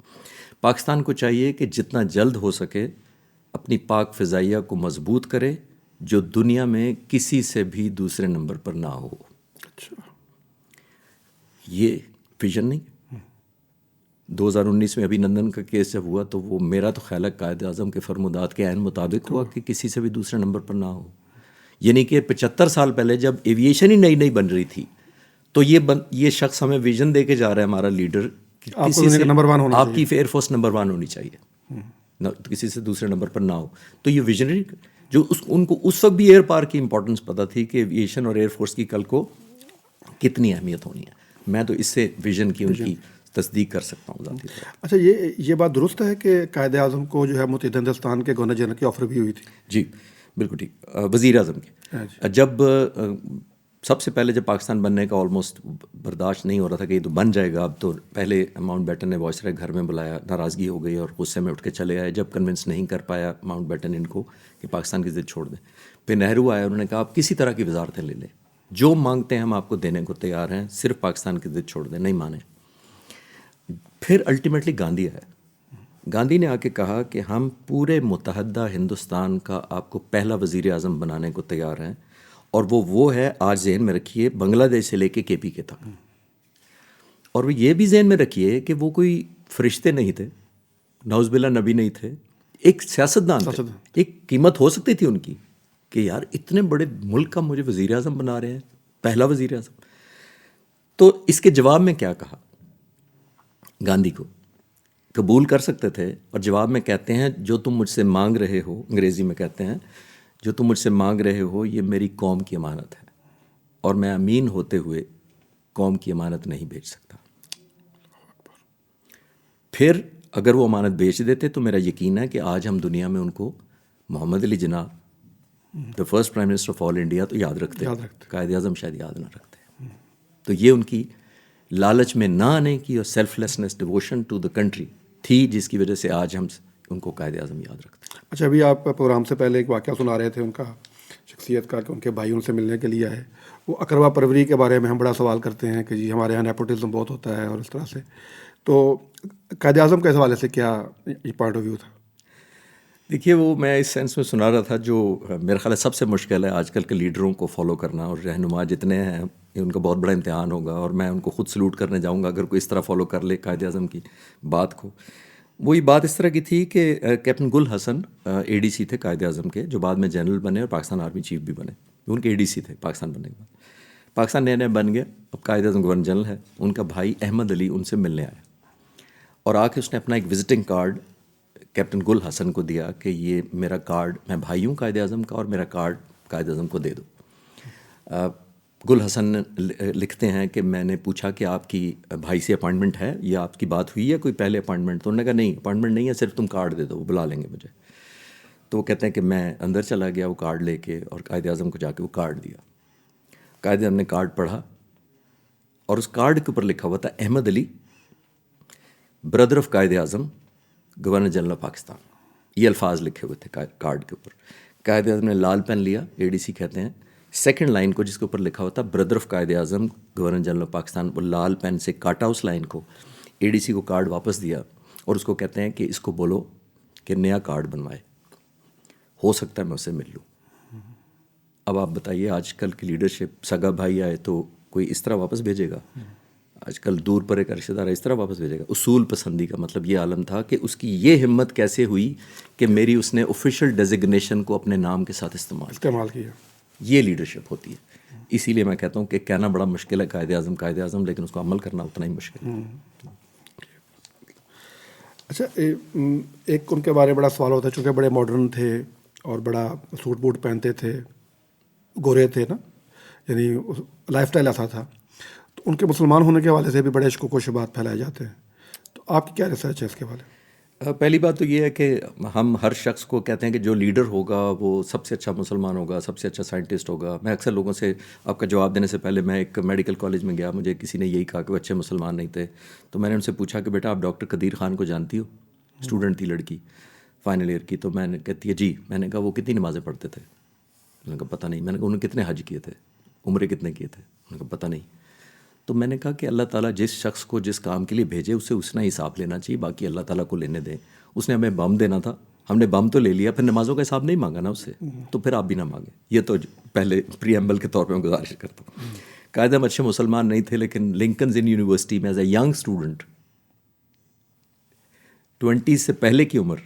پاکستان کو چاہیے کہ جتنا جلد ہو سکے اپنی پاک فضائیہ کو مضبوط کرے جو دنیا میں کسی سے بھی دوسرے نمبر پر نہ ہو. اچھا, یہ ویژن نہیں. 2019 میں ابھی نندن کا کیس جب ہوا تو وہ میرا تو خیال ہے قائد اعظم کے فرمودات کے عین مطابق ہوا کہ کسی سے بھی دوسرے نمبر پر نہ ہو. یعنی کہ 75 سال پہلے جب ایویشن ہی نئی بن رہی تھی تو یہ شخص ہمیں ویژن دے کے جا رہا ہے ہمارا لیڈر, کسی سے آپ کی ایئر فورس نمبر 1 ہونی چاہیے, کسی سے دوسرے نمبر پر نہ ہو. تو یہ ویژنری جو ان کو اس وقت بھی ایئر پاور کی امپورٹنس پتہ تھی کہ ایویشن اور ایئر فورس کی کل کو کتنی اہمیت ہونی ہے. میں تو اس سے ویژن کی ان کی تصدیق کر سکتا ہوں ذاتی طور. اچھا, یہ بات درست ہے کہ قائد اعظم کو جو ہے متحدہ ہندوستان کے گورنر جنرل کی آفر بھی ہوئی تھی؟ جی بالکل ٹھیک. وزیر اعظم کے جب سب سے پہلے جب پاکستان بننے کا آلموسٹ برداشت نہیں ہو رہا تھا کہ یہ تو بن جائے گا اب تو، پہلے ماؤنٹ بیٹن نے وائسرائے گھر میں بلایا، ناراضگی ہو گئی اور غصے میں اٹھ کے چلے آئے. جب کنونس نہیں کر پایا ماؤنٹ بیٹن ان کو کہ پاکستان کی ضد چھوڑ دیں، پھر نہرو آیا، انہوں نے کہا آپ کسی طرح کی وزارتیں لے لیں، جو مانگتے ہیں ہم آپ کو دینے کو تیار ہیں، صرف پاکستان کی ضد چھوڑ دیں. نہیں مانے. پھر الٹیمیٹلی گاندھی آیا. گاندھی نے آ کے کہا کہ ہم پورے متحدہ ہندوستان کا آپ کو پہلا وزیر اعظم بنانے کو تیار ہیں، اور وہ ہے، آج ذہن میں رکھیے، بنگلہ دیش سے لے کے کے پی کے تک. اور وہ یہ بھی ذہن میں رکھیے کہ وہ کوئی فرشتے نہیں تھے، نعوذ باللہ نبی نہیں تھے، ایک سیاستدان تھے. ایک قیمت ہو سکتی تھی ان کی کہ یار اتنے بڑے ملک کا مجھے وزیر اعظم بنا رہے ہیں، پہلا وزیر اعظم. تو اس کے جواب میں کیا کہا گاندھی کو؟ قبول کر سکتے تھے، اور جواب میں کہتے ہیں جو تم مجھ سے مانگ رہے ہو، انگریزی میں کہتے ہیں جو تم مجھ سے مانگ رہے ہو یہ میری قوم کی امانت ہے، اور میں امین ہوتے ہوئے قوم کی امانت نہیں بیچ سکتا. پھر اگر وہ امانت بیچ دیتے تو میرا یقین ہے کہ آج ہم دنیا میں ان کو Muhammad Ali Jinnah, the first prime minister of all India, تو یاد رکھتے، قائد اعظم شاید یاد نہ رکھتے. تو یہ ان کی لالچ میں نہ آنے کی اور selflessness, devotion to the country تھی، جس کی وجہ سے آج ہم ان کو قائد اعظم یاد رکھتے ہیں. اچھا، ابھی آپ پروگرام سے پہلے ایک واقعہ سنا رہے تھے ان کا، شخصیت کا، کہ ان کے بھائی ان سے ملنے کے لیے آئے. وہ اقربا پروری کے بارے میں ہم بڑا سوال کرتے ہیں کہ جی ہمارے یہاں نیپوٹزم بہت ہوتا ہے اور اس طرح سے. تو قائد اعظم کے حوالے سے کیا یہ پوائنٹ آف ویو تھا؟ دیکھیے، وہ میں اس سینس میں سنا رہا تھا جو میرا خیال ہے سب سے مشکل ہے آج کل کے لیڈروں کو فالو کرنا، اور رہنما جتنے ہیں ان کا بہت بڑا امتحان ہوگا، اور میں ان کو خود سلوٹ کرنے جاؤں گا اگر کوئی اس طرح فالو کر لے قائد اعظم کی بات کو. وہی بات اس طرح کی تھی کہ کیپٹن گل حسن اے ڈی سی تھے قائد اعظم کے، جو بعد میں جنرل بنے اور پاکستان آرمی چیف بھی بنے. ان کے اے ڈی سی تھے پاکستان بننے کے بعد. پاکستان نئے بن گیا، اب قائد اعظم گورنر جنرل ہے. ان کا بھائی احمد علی ان سے ملنے آیا، اور آ کے اس نے اپنا ایک وزٹنگ کارڈ کیپٹن گل حسن کو دیا کہ یہ میرا کارڈ، میں بھائی ہوں قائد اعظم کا، اور میرا کارڈ قائد اعظم کو دے دو. گل حسن لکھتے ہیں کہ میں نے پوچھا کہ آپ کی بھائی سے اپائنٹمنٹ ہے یا آپ کی بات ہوئی ہے کوئی پہلے اپائنٹمنٹ؟ تو انہوں نے کہا نہیں، اپائنٹمنٹ نہیں ہے، صرف تم کارڈ دے دو، وہ بلا لیں گے مجھے. تو وہ کہتے ہیں کہ میں اندر چلا گیا وہ کارڈ لے کے، اور قائد اعظم کو جا کے وہ کارڈ دیا. قائد اعظم نے کارڈ پڑھا، اور اس کارڈ کے اوپر لکھا ہوا تھا احمد علی، brother of Quaid Azam, governor general of Pakistan. یہ الفاظ لکھے ہوئے تھے کارڈ کے اوپر. قائد اعظم نے لال پین لیا، اے ڈی سی کہتے ہیں، سیکنڈ لائن کو جس کے اوپر لکھا ہوا تھا brother of Quaid Azam governor general of Pakistan, وہ لال پین سے کاٹا اس لائن کو، اے ڈی سی کو کارڈ واپس دیا، اور اس کو کہتے ہیں کہ اس کو بولو کہ نیا کارڈ بنوائے، ہو سکتا ہے میں اسے مل لوں. اب آپ بتائیے آج کل کی لیڈرشپ، سگا بھائی آئے تو کوئی اس طرح واپس بھیجے گا؟ آج کل دور پر ایک رشتہ دار اس طرح واپس بھیجے گا؟ اصول پسندی کا مطلب یہ عالم تھا کہ اس کی یہ ہمت کیسے ہوئی کہ میری اس نے آفیشیل ڈیزگنیشن کو اپنے نام کے ساتھ استعمال کیا. یہ لیڈرشپ ہوتی ہے. اسی لیے میں کہتا ہوں کہ کہنا بڑا مشکل ہے قائد اعظم، لیکن اس کو عمل کرنا اتنا ہی مشکل ہے. اچھا، ایک ان کے بارے میں بڑا سوال ہوتا ہے، چونکہ بڑے ماڈرن تھے اور بڑا سوٹ بوٹ پہنتے تھے، گورے تھے نا، یعنی لائف اسٹائل ایسا تھا. تو ان کے مسلمان ہونے کے حوالے سے بھی بڑے شکوک و شبہات پھیلائے جاتے ہیں. تو آپ کی کیا ریسرچ ہے اس کے بارے میں؟ پہلی بات تو یہ ہے کہ ہم ہر شخص کو کہتے ہیں کہ جو لیڈر ہوگا وہ سب سے اچھا مسلمان ہوگا، سب سے اچھا سائنٹسٹ ہوگا. میں اکثر لوگوں سے، آپ کا جواب دینے سے پہلے میں ایک میڈیکل کالج میں گیا، مجھے کسی نے یہی کہا کہ وہ اچھے مسلمان نہیں تھے. تو میں نے ان سے پوچھا کہ بیٹا آپ ڈاکٹر قدیر خان کو جانتی ہو؟ اسٹوڈنٹ تھی لڑکی، فائنل ایئر کی. تو میں نے کہتی ہے جی. میں نے کہا وہ کتنی نمازیں پڑھتے تھے؟ میں نے کہا پتہ نہیں. میں نے کہا انہوں نے کتنے حج کیے تھے، عمرے کتنے کیے تھے؟ میں نے کہا پتہ نہیں. تو میں نے کہا کہ اللہ تعالیٰ جس شخص کو جس کام کے لیے بھیجے اسے اتنا ہی حساب لینا چاہیے، باقی اللہ تعالیٰ کو لینے دیں. اس نے ہمیں بم دینا تھا، ہم نے بم تو لے لیا، پھر نمازوں کا حساب نہیں مانگا نا اس سے، تو پھر آپ بھی نہ مانگیں. یہ تو پہلے پری ایمبل کے طور پہ میں گزارش کرتا ہوں. قائد اعظم اچھے مسلمان نہیں تھے، لیکن لنکنز ان یونیورسٹی میں ایز اے ینگ اسٹوڈنٹ، 20 سے پہلے کی عمر،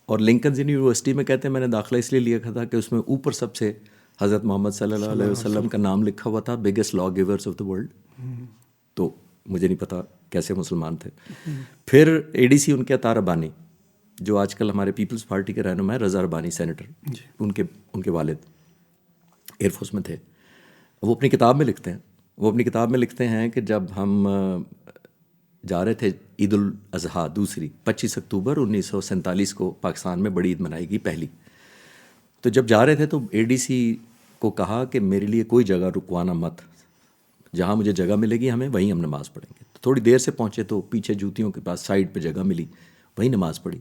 اور لنکنز ان یونیورسٹی میں کہتے ہیں میں نے داخلہ اس لیے لیا تھا کہ اس میں اوپر سب سے حضرت محمد صلی اللہ علیہ وسلم کا نام لکھا ہوا تھا، biggest law givers of the world. تو مجھے نہیں پتا کیسے مسلمان تھے. پھر اے ڈی سی ان کے عطا ربانی، جو آج کل ہمارے پیپلز پارٹی کے رہنما ہیں، رضا ربانی سینیٹر، ان کے والد ایئر فورس میں تھے. وہ اپنی کتاب میں لکھتے ہیں کہ جب ہم جا رہے تھے عید الاضحیٰ دوسری 25 اکتوبر 1947 کو پاکستان میں بڑی عید منائی گئی پہلی. تو جب جا رہے تھے تو اے ڈی سی کو کہا کہ میرے لیے کوئی جگہ رکوانا مت، جہاں مجھے جگہ ملے گی ہمیں وہیں ہم نماز پڑھیں گے. تو تھوڑی دیر سے پہنچے تو پیچھے جوتیوں کے پاس سائڈ پہ جگہ ملی، وہیں نماز پڑھی.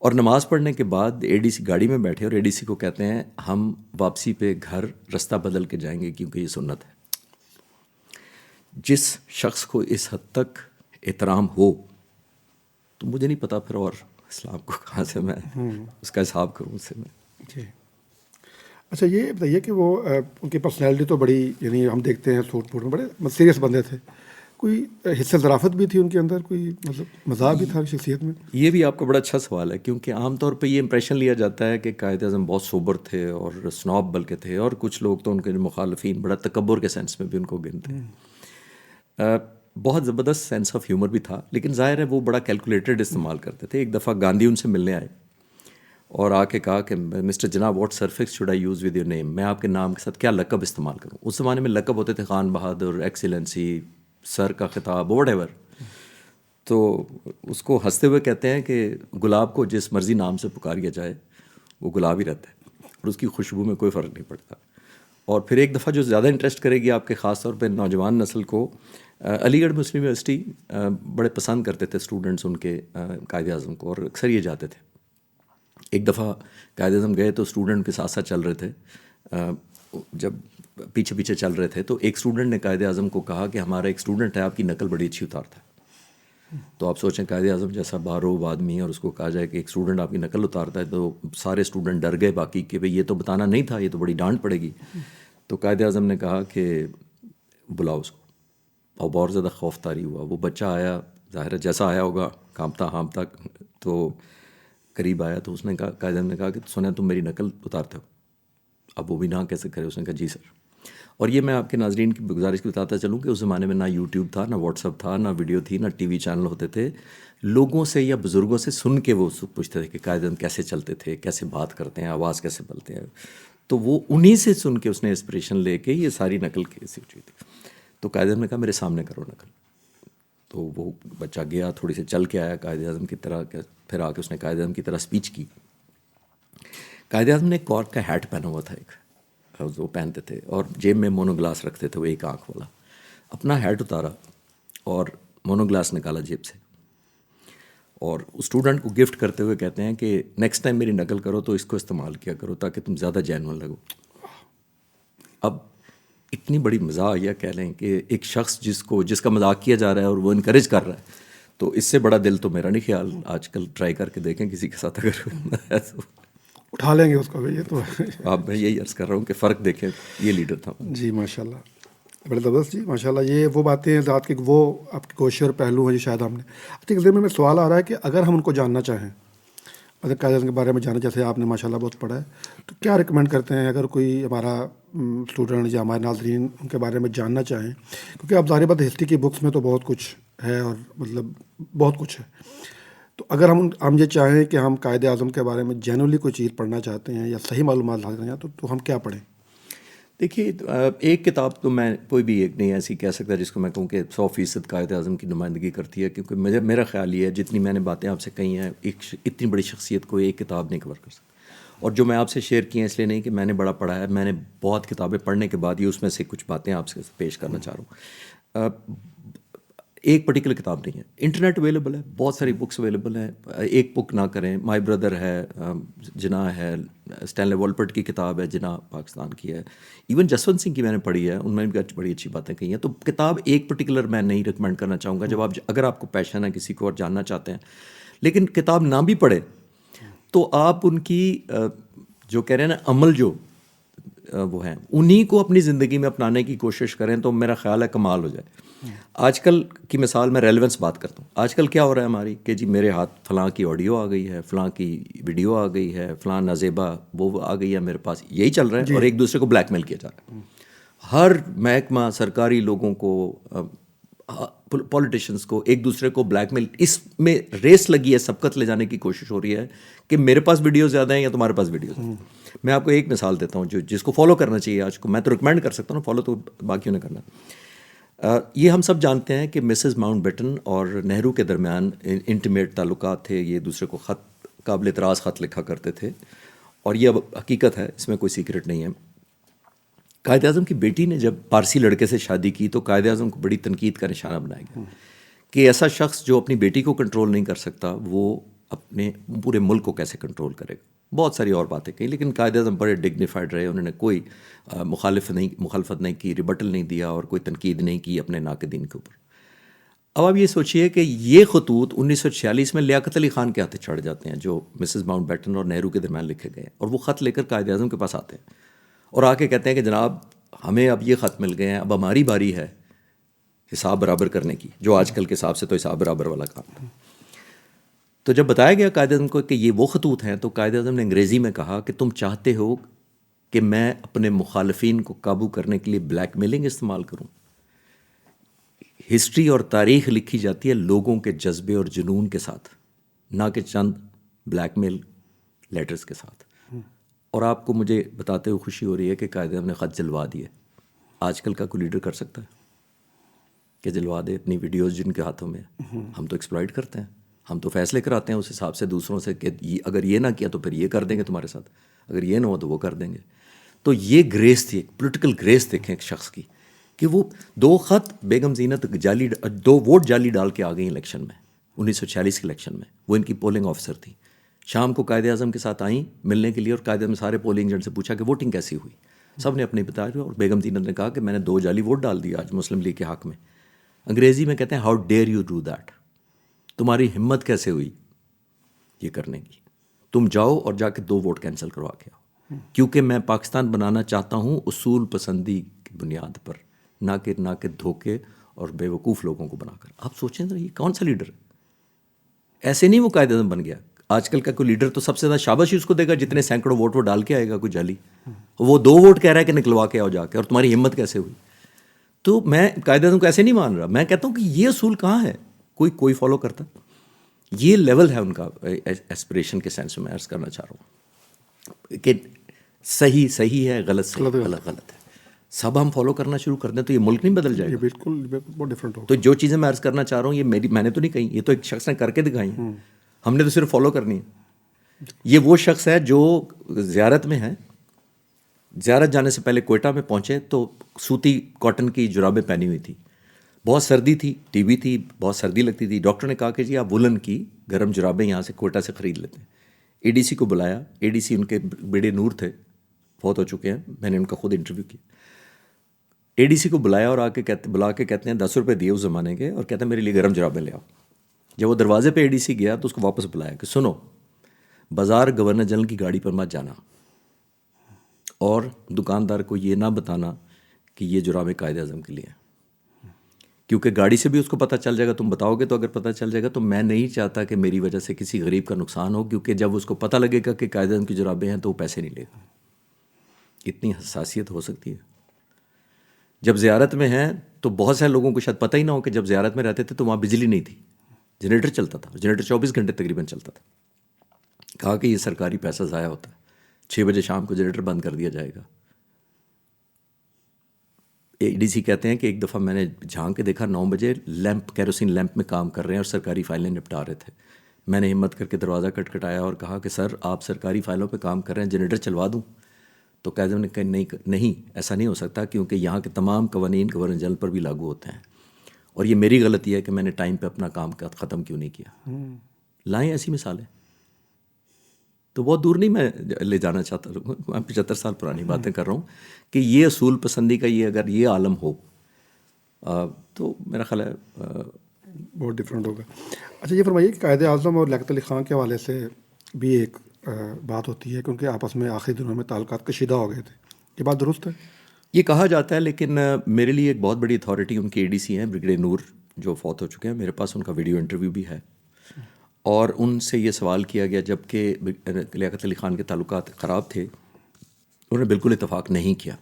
اور نماز پڑھنے کے بعد اے ڈی سی گاڑی میں بیٹھے اور اے ڈی سی کو کہتے ہیں ہم واپسی پہ گھر رستہ بدل کے جائیں گے کیونکہ یہ سنت ہے. جس شخص کو اس حد تک احترام ہو تو مجھے نہیں پتا پھر اور اسلام کو کہاں سے میں اس کا حساب کروں اس سے میں. جی اچھا یہ بتائیے کہ وہ ان کی پرسنالٹی تو بڑی، یعنی ہم دیکھتے ہیں سوٹ پوٹ میں بڑے سیریس بندے تھے، کوئی حصہ ظرافت بھی تھی ان کے اندر، کوئی مطلب مزاح بھی تھا شخصیت میں؟ یہ بھی آپ کا بڑا اچھا سوال ہے، کیونکہ عام طور پہ یہ امپریشن لیا جاتا ہے کہ قائد اعظم بہت سوبر تھے اور سنوب بلکہ تھے، اور کچھ لوگ تو ان کے مخالفین بڑا تکبر کے سینس میں بھی ان کو گنتے ہیں. بہت زبردست سینس آف ہیومر بھی تھا، لیکن ظاہر ہے وہ بڑا کیلکولیٹڈ استعمال کرتے تھے. ایک دفعہ گاندھی ان سے ملنے آئے اور آ کے کہا کہ مسٹر جناب what suffix should I use with your name, میں آپ کے نام کے ساتھ کیا لقب استعمال کروں. اس زمانے میں لقب ہوتے تھے خان بہادر، ایکسیلنسی، سر کا خطاب، واٹ ایور. تو اس کو ہنستے ہوئے کہتے ہیں کہ گلاب کو جس مرضی نام سے پکاریا جائے وہ گلاب ہی رہتا ہے اور اس کی خوشبو میں کوئی فرق نہیں پڑتا. اور پھر ایک دفعہ جو زیادہ انٹرسٹ کرے گی آپ کے خاص طور پہ نوجوان نسل کو، علی گڑھ مسلم یونیورسٹی بڑے پسند کرتے تھے اسٹوڈنٹس ان کے قائد اعظم کو، اور اکثر یہ جاتے تھے. ایک دفعہ قائد اعظم گئے تو اسٹوڈنٹ کے ساتھ ساتھ چل رہے تھے، جب پیچھے پیچھے چل رہے تھے تو ایک اسٹوڈنٹ نے قائد اعظم کو کہا کہ ہمارا ایک اسٹوڈنٹ ہے آپ کی نقل بڑی اچھی اتارتا ہے. تو آپ سوچیں قائد اعظم جیسا باروب آدمی اور اس کو کہا جائے کہ ایک اسٹوڈنٹ آپ کی نقل اتارتا ہے، تو سارے اسٹوڈنٹ ڈر گئے باقی کہ بھئی یہ تو بتانا نہیں تھا، یہ تو بڑی ڈانٹ پڑے گی. تو قائد اعظم نے کہا کہ بلاؤ اس کو، اور بہت زیادہ خوف طاری ہوا. وہ بچہ آیا، ظاہر ہے جیسا آیا ہوگا کانپتا ہانپتا، تو قریب آیا تو اس نے کہا، قائد اعظم نے کہا کہ سنیں تم میری نقل اتارتے ہو؟ اب وہ بھی نہ کیسے کرے، اس نے کہا جی سر. اور یہ میں آپ کے ناظرین کی گزارش کی بتاتا چلوں کہ اس زمانے میں نہ یوٹیوب تھا، نہ واٹس ایپ تھا، نہ ویڈیو تھی، نہ ٹی وی چینل ہوتے تھے. لوگوں سے یا بزرگوں سے سن کے وہ پوچھتے تھے کہ قائد اعظم کیسے چلتے تھے، کیسے بات کرتے ہیں، آواز کیسے بلتے ہیں. تو وہ انہی سے سن کے اس نے انسپریشن لے کے یہ ساری نقل کیسی ہوئی تھی. تو قائد اعظم نے کہا میرے سامنے کرو نقل. تو وہ بچہ گیا، تھوڑی سے چل کے آیا قائد اعظم کی طرح، پھر آ کے اس نے قائد اعظم کی طرح اسپیچ کی. قائد اعظم نے کارک کا ہیٹ پہنا ہوا تھا، ایک وہ پہنتے تھے، اور جیب میں مونو گلاس رکھتے تھے، وہ ایک آنکھ والا. اپنا ہیٹ اتارا اور مونو گلاس نکالا جیب سے، اور اسٹوڈنٹ کو گفٹ کرتے ہوئے کہتے ہیں کہ نیکسٹ ٹائم میری نقل کرو تو اس کو استعمال کیا کرو تاکہ تم زیادہ جینون لگو. اب اتنی بڑی مزاح یا کہہ لیں کہ ایک شخص جس کا مذاق کیا جا رہا ہے اور وہ انکریج کر رہا ہے، تو اس سے بڑا دل تو میرا نہیں خیال. آج کل ٹرائی کر کے دیکھیں کسی کے ساتھ اگر تو اٹھا لیں گے اس کو. یہ تو آپ میں یہی عرض کر رہا ہوں کہ فرق دیکھیں، یہ لیڈر تھا. جی ماشاء اللہ، بڑے زبردست. جی ماشاء اللہ، یہ وہ باتیں ہیں ذات کی، وہ آپ کے کوشش اور پہلو ہیں جو شاید ہم نے. اچھا، ایک ذہن میں سوال آ رہا ہے کہ اگر ہم ان کو جاننا چاہیں، اگر قائد اعظم کے بارے میں جانا، جیسے آپ نے ماشاء اللہ بہت پڑھا ہے، تو کیا ریکمینڈ کرتے ہیں اگر کوئی ہمارا اسٹوڈنٹ یا ہمارے ناظرین ان کے بارے میں جاننا چاہیں؟ کیونکہ اب ظاہر بات ہسٹری کی بکس میں تو بہت کچھ ہے، اور مطلب بہت کچھ ہے. تو اگر ہم یہ چاہیں کہ ہم قائد اعظم کے بارے میں جینولی کوئی چیز پڑھنا چاہتے ہیں یا صحیح معلومات حاصل کرنا چاہتے ہیں تو ہم کیا پڑھیں؟ دیکھیے، ایک کتاب تو میں کوئی بھی ایک نہیں ایسی کہہ سکتا جس کو میں کہوں کہ 100% قائد اعظم کی نمائندگی کرتی ہے، کیونکہ میرا خیال یہ ہے جتنی میں نے باتیں آپ سے کہی ہیں، اتنی بڑی شخصیت کو ایک کتاب نہیں کور کر سکتا. اور جو میں آپ سے شیئر کی ہیں اس لیے نہیں کہ میں نے بڑا پڑھا ہے، میں نے بہت کتابیں پڑھنے کے بعد یہ اس میں سے کچھ باتیں آپ سے پیش کرنا چاہ رہا ہوں. ایک پرٹیکولر کتاب نہیں ہے، انٹرنیٹ اویلیبل ہے، بہت ساری بکس اویلیبل ہیں. ایک بک نہ کریں، مائی بردر ہے، جناح ہے، اسٹینلے والپٹ کی کتاب ہے، جناح پاکستان کی ہے، ایون جسونت سنگھ کی میں نے پڑھی ہے، ان میں بھی بڑی اچھی باتیں کہی ہیں. تو کتاب ایک پرٹیکولر میں نہیں ریکمینڈ کرنا چاہوں گا. اگر آپ کو پیشن ہے کسی کو اور جاننا چاہتے ہیں، لیکن کتاب نہ بھی پڑھے تو آپ ان کی جو کہہ رہے ہیں نا عمل جو وہ ہیں انہی کو اپنی زندگی میں اپنانے کی کوشش کریں تو میرا خیال ہے کمال ہو جائے. آج کل کی مثال میں ریلیونس بات کرتا ہوں. آج کل کیا ہو رہا ہے ہماری کہ جی میرے ہاتھ فلاں کی آڈیو آ گئی ہے، فلاں کی ویڈیو آ گئی ہے، فلاں نازیبا وہ آ گئی ہے میرے پاس، یہی چل رہا ہے. اور ایک دوسرے کو بلیک میل کیا جا رہا ہے. ہر محکمہ سرکاری لوگوں کو، پولیٹیشنس کو ایک دوسرے کو بلیک میل، اس میں ریس لگی ہے، سبقت لے جانے کی کوشش ہو رہی ہے کہ میرے پاس ویڈیو زیادہ ہیں یا تمہارے پاس ویڈیو زیادہ ہیں. میں آپ کو ایک مثال دیتا ہوں جس کو فالو کرنا چاہیے. آج کو میں تو ریکمینڈ کر سکتا ہوں، فالو تو باقیوں نے کرنا. یہ ہم سب جانتے ہیں کہ مسز ماؤنٹ بیٹن اور نہرو کے درمیان انٹیمیٹ تعلقات تھے. یہ دوسرے کو قابل اعتراض خط لکھا کرتے تھے. اور یہ اب حقیقت ہے، اس میں کوئی سیکرٹ نہیں ہے، قائد اعظم کی بیٹی نے جب پارسی لڑکے سے شادی کی تو قائد اعظم کو بڑی تنقید کا نشانہ بنایا گیا کہ ایسا شخص جو اپنی بیٹی کو کنٹرول نہیں کر سکتا وہ اپنے پورے ملک کو کیسے کنٹرول کرے گا. بہت ساری اور باتیں کہیں، لیکن قائد اعظم بڑے ڈگنیفائڈ رہے، انہوں نے کوئی مخالفت نہیں کی، ریبٹل نہیں دیا اور کوئی تنقید نہیں کی اپنے ناقدین کے اوپر. اب آپ یہ سوچئے کہ یہ خطوط 1946 میں لیاقت علی خان کے ہاتھ چڑھ جاتے ہیں جو مسز ماؤنٹ بیٹن اور نہرو کے درمیان لکھے گئے، اور وہ خط لے کر قائد اعظم کے پاس آتے ہیں اور آ کے کہتے ہیں کہ جناب ہمیں اب یہ خط مل گئے ہیں، اب ہماری باری ہے حساب برابر کرنے کی، جو آج کل کے حساب سے تو حساب برابر والا کام تھا. تو جب بتایا گیا قائد اعظم کو کہ یہ وہ خطوط ہیں تو قائد اعظم نے انگریزی میں کہا کہ تم چاہتے ہو کہ میں اپنے مخالفین کو قابو کرنے کے لیے بلیک میلنگ استعمال کروں. ہسٹری اور تاریخ لکھی جاتی ہے لوگوں کے جذبے اور جنون کے ساتھ، نہ کہ چند بلیک میل لیٹرز کے ساتھ. اور آپ کو مجھے بتاتے ہوئے خوشی ہو رہی ہے کہ قائد اعظم نے خط جلوا دیے. آج کل کا کوئی لیڈر کر سکتا ہے کہ جلوا دے اپنی ویڈیوز جن کے ہاتھوں میں؟ ہم تو ایکسپلائٹ کرتے ہیں، ہم تو فیصلے کراتے ہیں اس حساب سے دوسروں سے کہ اگر یہ نہ کیا تو پھر یہ کر دیں گے تمہارے ساتھ، اگر یہ نہ ہو تو وہ کر دیں گے. تو یہ گریس تھی، ایک پولیٹیکل گریس دیکھیں ایک شخص کی کہ وہ 2 خط بیگم زینت 2 ووٹ جعلی ڈال کے آ گئی الیکشن میں، 1946 کے الیکشن میں. وہ ان کی پولنگ آفیسر تھی. شام کو قائد اعظم کے ساتھ آئیں ملنے کے لیے اور قائد اعظم سارے پولنگ ایجنٹ سے پوچھا کہ ووٹنگ کیسی ہوئی. سب نے اپنی بتایا اور بیگم زینت نے کہا کہ میں نے 2 جعلی ووٹ ڈال دیا آج مسلم لیگ کے حق میں. انگریزی میں کہتے ہیں how dare you do that, تمہاری ہمت کیسے ہوئی یہ کرنے کی، تم جاؤ اور جا کے 2 ووٹ کینسل کروا کے آؤ، کیونکہ میں پاکستان بنانا چاہتا ہوں اصول پسندی کی بنیاد پر، نہ کہ دھوکے اور بے وقوف لوگوں کو بنا کر. آپ سوچیں ذرا یہ کون سا لیڈر ہے؟ ایسے نہیں وہ قائد اعظم بن گیا. آج کل کا کوئی لیڈر تو سب سے زیادہ شاباشی اس کو دے گا جتنے سینکڑوں ووٹ وہ ڈال کے آئے گا کوئی جعلی. وہ 2 ووٹ کہہ رہا ہے کہ نکلوا کے آؤ جا کے، اور تمہاری ہمت کیسے ہوئی. تو میں قائد اعظم کو ایسے نہیں مان رہا، میں کہتا ہوں کہ یہ اصول کہاں ہے کوئی فالو کرتا. یہ لیول ہے ان کا ایسپریشن کے سینس میں. عرض کرنا چاہ رہا ہوں کہ صحیح ہے، غلط ہے. سب ہم فالو کرنا شروع کر دیں تو یہ ملک نہیں بدل جائے گا. بالکل بہت ڈفرینٹ ہوگا. تو جو چیزیں میں عرض کرنا چاہ رہا ہوں یہ میں نے تو نہیں کہی، یہ تو ایک شخص نے کر کے دکھائی ہیں، ہم نے تو صرف فالو کرنی ہے. یہ وہ شخص ہے جو زیارت میں ہے، زیارت جانے سے پہلے کوئٹہ میں پہنچے تو سوتی کاٹن کی جرابیں پہنی ہوئی تھی، بہت سردی تھی، ٹی وی تھی، بہت سردی لگتی تھی. ڈاکٹر نے کہا کہ جی آپ وولن کی گرم جرابیں یہاں سے کوئٹہ سے خرید لیتے ہیں. اے ڈی سی کو بلایا، اے ڈی سی ان کے بیڑے نور تھے، فوت ہو چکے ہیں، میں نے ان کا خود انٹرویو کیا. اے ڈی سی کو بلایا اور بلا کے کہتے ہیں 10 روپے دیے اس زمانے کے، اور کہتے ہیں میرے لیے گرم جرابیں لے آؤ. جب وہ دروازے پہ اے ڈی سی گیا تو اس کو واپس بلایا کہ سنو، بازار گورنر جنرل کی گاڑی پر مت جانا اور دکاندار کو یہ نہ بتانا کہ یہ جرابیں قائد اعظم کے لیے ہیں، کیونکہ گاڑی سے بھی اس کو پتہ چل جائے گا، تم بتاؤ گے تو اگر پتہ چل جائے گا تو میں نہیں چاہتا کہ میری وجہ سے کسی غریب کا نقصان ہو، کیونکہ جب اس کو پتہ لگے گا کہ قائد اعظم کی جرابیں ہیں تو وہ پیسے نہیں لے گا. اتنی حساسیت ہو سکتی ہے. جب زیارت میں ہیں تو بہت سے لوگوں کو شاید پتہ ہی نہ ہو کہ جب زیارت میں رہتے تھے تو وہاں بجلی نہیں تھی، جنریٹر چلتا تھا، جنریٹر 24 گھنٹے تقریباً چلتا تھا. کہا کہ یہ سرکاری پیسہ ضائع ہوتا ہے، 6 بجے شام کو جنریٹر بند کر دیا جائے گا. اے ڈی سی کہتے ہیں کہ ایک دفعہ میں نے جھانک کے دیکھا 9 بجے کیروسین لیمپ میں کام کر رہے ہیں اور سرکاری فائلیں نپٹا رہے تھے. میں نے ہمت کر کے دروازہ کٹکھٹایا اور کہا کہ سر آپ سرکاری فائلوں پہ کام کر رہے ہیں، جنریٹر چلوا دوں؟ تو قائد اعظم نے کہا نہیں ایسا نہیں ہو سکتا، کیونکہ یہاں کے تمام قوانین گورنر جنرل پر بھی لاگو ہوتے ہیں، اور یہ میری غلطی ہے کہ میں نے ٹائم پہ اپنا کام ختم کیوں نہیں کیا. لائیں ایسی مثالیں. تو بہت دور نہیں میں لے جانا چاہتا ہوں، میں 75 سال پرانی باتیں کر رہا ہوں کہ یہ اصول پسندی کا اگر یہ عالم ہو تو میرا خیال ہے بہت ڈفرینٹ ہوگا. اچھا یہ فرمائیے کہ قائد اعظم اور لیاقت علی خان کے حوالے سے بھی ایک بات ہوتی ہے کیونکہ آپس میں آخری دنوں میں تعلقات کشیدہ ہو گئے تھے، یہ بات درست ہے؟ یہ کہا جاتا ہے، لیکن میرے لیے ایک بہت بڑی اتھارٹی ان کے اے ڈی سی ہیں بریگیڈیئر نور جو فوت ہو چکے ہیں. میرے پاس ان کا ویڈیو انٹرویو بھی ہے، اور ان سے یہ سوال کیا گیا جب کہ لیاقت علی خان کے تعلقات خراب تھے، انہوں نے بالکل اتفاق نہیں کیا.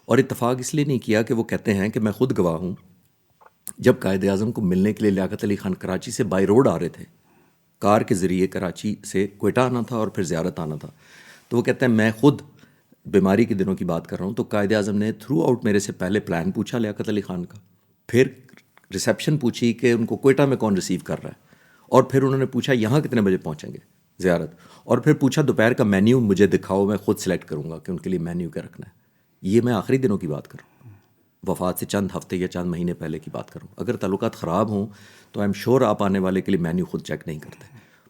اور اتفاق اس لیے نہیں کیا کہ وہ کہتے ہیں کہ میں خود گواہ ہوں، جب قائد اعظم کو ملنے کے لیے لیاقت علی خان کراچی سے بائی روڈ آ رہے تھے، کار کے ذریعے کراچی سے کوئٹہ آنا تھا اور پھر زیارت آنا تھا، تو وہ کہتے ہیں میں خود بیماری کے دنوں کی بات کر رہا ہوں، تو قائد اعظم نے تھرو آؤٹ میرے سے پہلے پلان پوچھا لیاقت علی خان کا، پھر ریسیپشن پوچھی کہ ان کو کوئٹہ میں کون ریسیو کر رہا ہے، اور پھر انہوں نے پوچھا یہاں کتنے بجے پہنچیں گے. زیارت. اور پھر پوچھا دوپہر کا مینیو مجھے دکھاؤ, میں خود سلیکٹ کروں گا کہ ان کے لیے مینیو کیا رکھنا ہے. یہ میں آخری دنوں کی بات کروں, وفات سے چند ہفتے یا چند مہینے پہلے کی بات کروں. اگر تعلقات خراب ہوں تو آئی ایم شیور آپ آنے والے کے لیے مینیو خود چیک نہیں کرتے.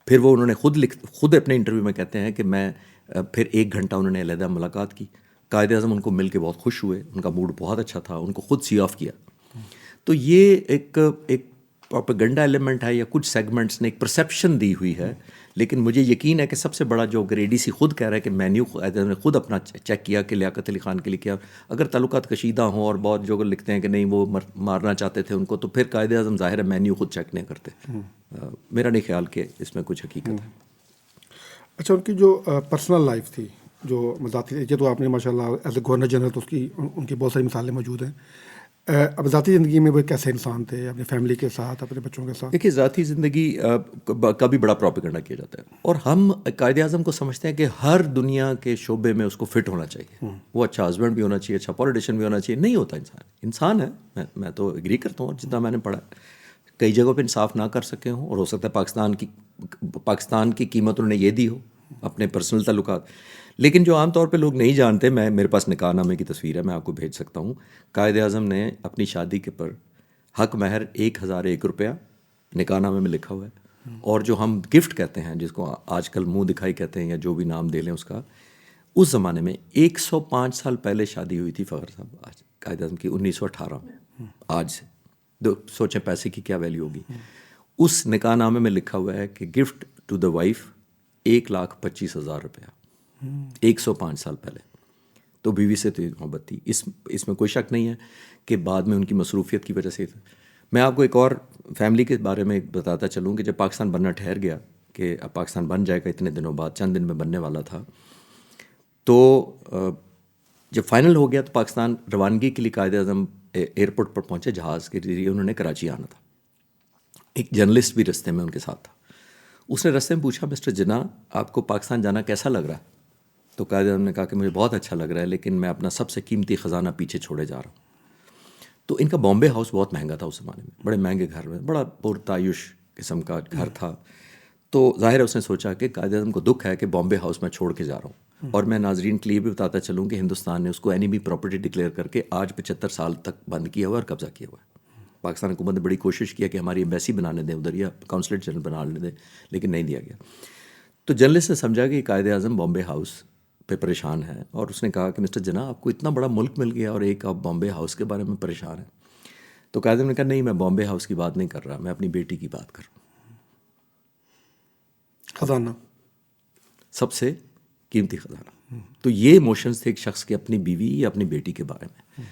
پھر وہ انہوں نے خود اپنے انٹرویو میں کہتے ہیں کہ میں پھر 1 گھنٹہ انہوں نے علیحدہ ملاقات کی. قائد اعظم ان کو مل کے بہت خوش ہوئے, ان کا موڈ بہت اچھا تھا, ان کو خود سی آف کیا. تو یہ ایک پروپیگنڈا ایلیمنٹ ہے, یا کچھ سیگمنٹس نے ایک پرسیپشن دی ہوئی ہے. لیکن مجھے یقین ہے کہ سب سے بڑا جو اگر ADC خود کہہ رہا ہے کہ مینیو قائد اعظم نے خود اپنا چیک کیا کہ لیاقت علی خان کے لیے کیا. اگر تعلقات کشیدہ ہوں اور بہت جو لکھتے ہیں کہ نہیں وہ مارنا چاہتے تھے ان کو, تو پھر قائد اعظم ظاہر ہے مینیو خود چیک نہیں کرتے. میرا نہیں خیال کہ اس میں کچھ حقیقت ہے. اچھا, ان کی جو پرسنل لائف تھی, جو ذاتی, یہ تو آپ نے ماشاء اللہ ایز اے گورنر جنرل تو ان کی بہت ساری مثالیں موجود ہیں. اب ذاتی زندگی میں وہ کیسے انسان تھے, اپنی فیملی کے ساتھ, اپنے بچوں کے ساتھ؟ دیکھیے, ذاتی زندگی کا بھی بڑا پروپیگنڈا کیا جاتا ہے, اور ہم قائد اعظم کو سمجھتے ہیں کہ ہر دنیا کے شعبے میں اس کو فٹ ہونا چاہیے. وہ اچھا ہسبینڈ بھی ہونا چاہیے, اچھا پولیٹیشین بھی ہونا چاہیے. نہیں ہوتا انسان ہے. میں تو ایگری کرتا ہوں, اور جتنا میں نے پڑھا کئی جگہوں پہ انصاف نہ کر سکے ہوں, اور ہو سکتا ہے پاکستان کی قیمت انہوں نے یہ دی ہو اپنے پرسنل تعلقات. لیکن جو عام طور پہ لوگ نہیں جانتے, میرے پاس نکاح نامے کی تصویر ہے, میں آپ کو بھیج سکتا ہوں. قائد اعظم نے اپنی شادی کے پر حق مہر 1001 روپیہ نکاح نامے میں لکھا ہوا ہے. اور جو ہم گفٹ کہتے ہیں, جس کو آج کل منہ دکھائی کہتے ہیں یا جو بھی نام دے لیں اس کا, اس زمانے میں 105 سال پہلے شادی ہوئی تھی فخر صاحب آج قائد اعظم کی 1918 میں. آج سے سوچیں پیسے کی کیا ویلیو ہوگی. اس نکاح نامے میں لکھا ہوا ہے کہ گفٹ ٹو دا وائف 1,25,000 روپیہ 105 سال پہلے. تو بیوی سے تو محبت تھی, اس میں کوئی شک نہیں ہے کہ بعد میں ان کی مصروفیت کی وجہ سے. میں آپ کو ایک اور فیملی کے بارے میں بتاتا چلوں کہ جب پاکستان بننا ٹھہر گیا, کہ اب پاکستان بن جائے گا اتنے دنوں بعد, چند دن میں بننے والا تھا, تو جب فائنل ہو گیا تو پاکستان روانگی کے لیے قائد اعظم ایئرپورٹ پر پہنچے جہاز کے ذریعے. انہوں نے کراچی آنا تھا. ایک جرنلسٹ بھی رستے میں ان کے ساتھ تھا. اس نے رستے میں پوچھا, مسٹر جناح آپ کو پاکستان جانا کیسا لگ رہا ہے؟ تو قائد اعظم نے کہا کہ مجھے بہت اچھا لگ رہا ہے, لیکن میں اپنا سب سے قیمتی خزانہ پیچھے چھوڑے جا رہا ہوں. تو ان کا بامبے ہاؤس بہت مہنگا تھا اس زمانے میں, بڑے مہنگے گھر میں, بڑا پرتعیش قسم کا گھر تھا. تو ظاہر ہے اس نے سوچا کہ قائد اعظم کو دکھ ہے کہ بامبے ہاؤس میں چھوڑ کے جا رہا ہوں. اور میں ناظرین کے لیے بھی بتاتا چلوں کہ ہندوستان نے اس کو اینیمی پراپرٹی ڈکلیئر کر کے آج 75 سال تک بند کیا ہوا اور قبضہ کیا ہوا ہے. پاکستان حکومت نے بڑی کوشش کیا کہ ہماری ایمبیسی بنانے دیں ادھر, یا کونسلیٹ جنرل بنانے دیں, لیکن نہیں دیا گیا. تو جرنلسٹ نے سمجھا کہ قائد اعظم بامبے ہاؤس پہ پریشان ہے, اور اس نے کہا کہ مسٹر جناح آپ کو اتنا بڑا ملک مل گیا اور ایک آپ بامبے ہاؤس کے بارے میں پریشان ہیں. تو قائد اعظم نے کہا نہیں, میں بامبے ہاؤس کی بات نہیں کر رہا, میں اپنی بیٹی کی بات کر رہا ہوں. خزانہ, سب سے قیمتی خزانہ. تو یہ ایموشنز تھے ایک شخص کے اپنی بیوی یا اپنی بیٹی کے بارے میں.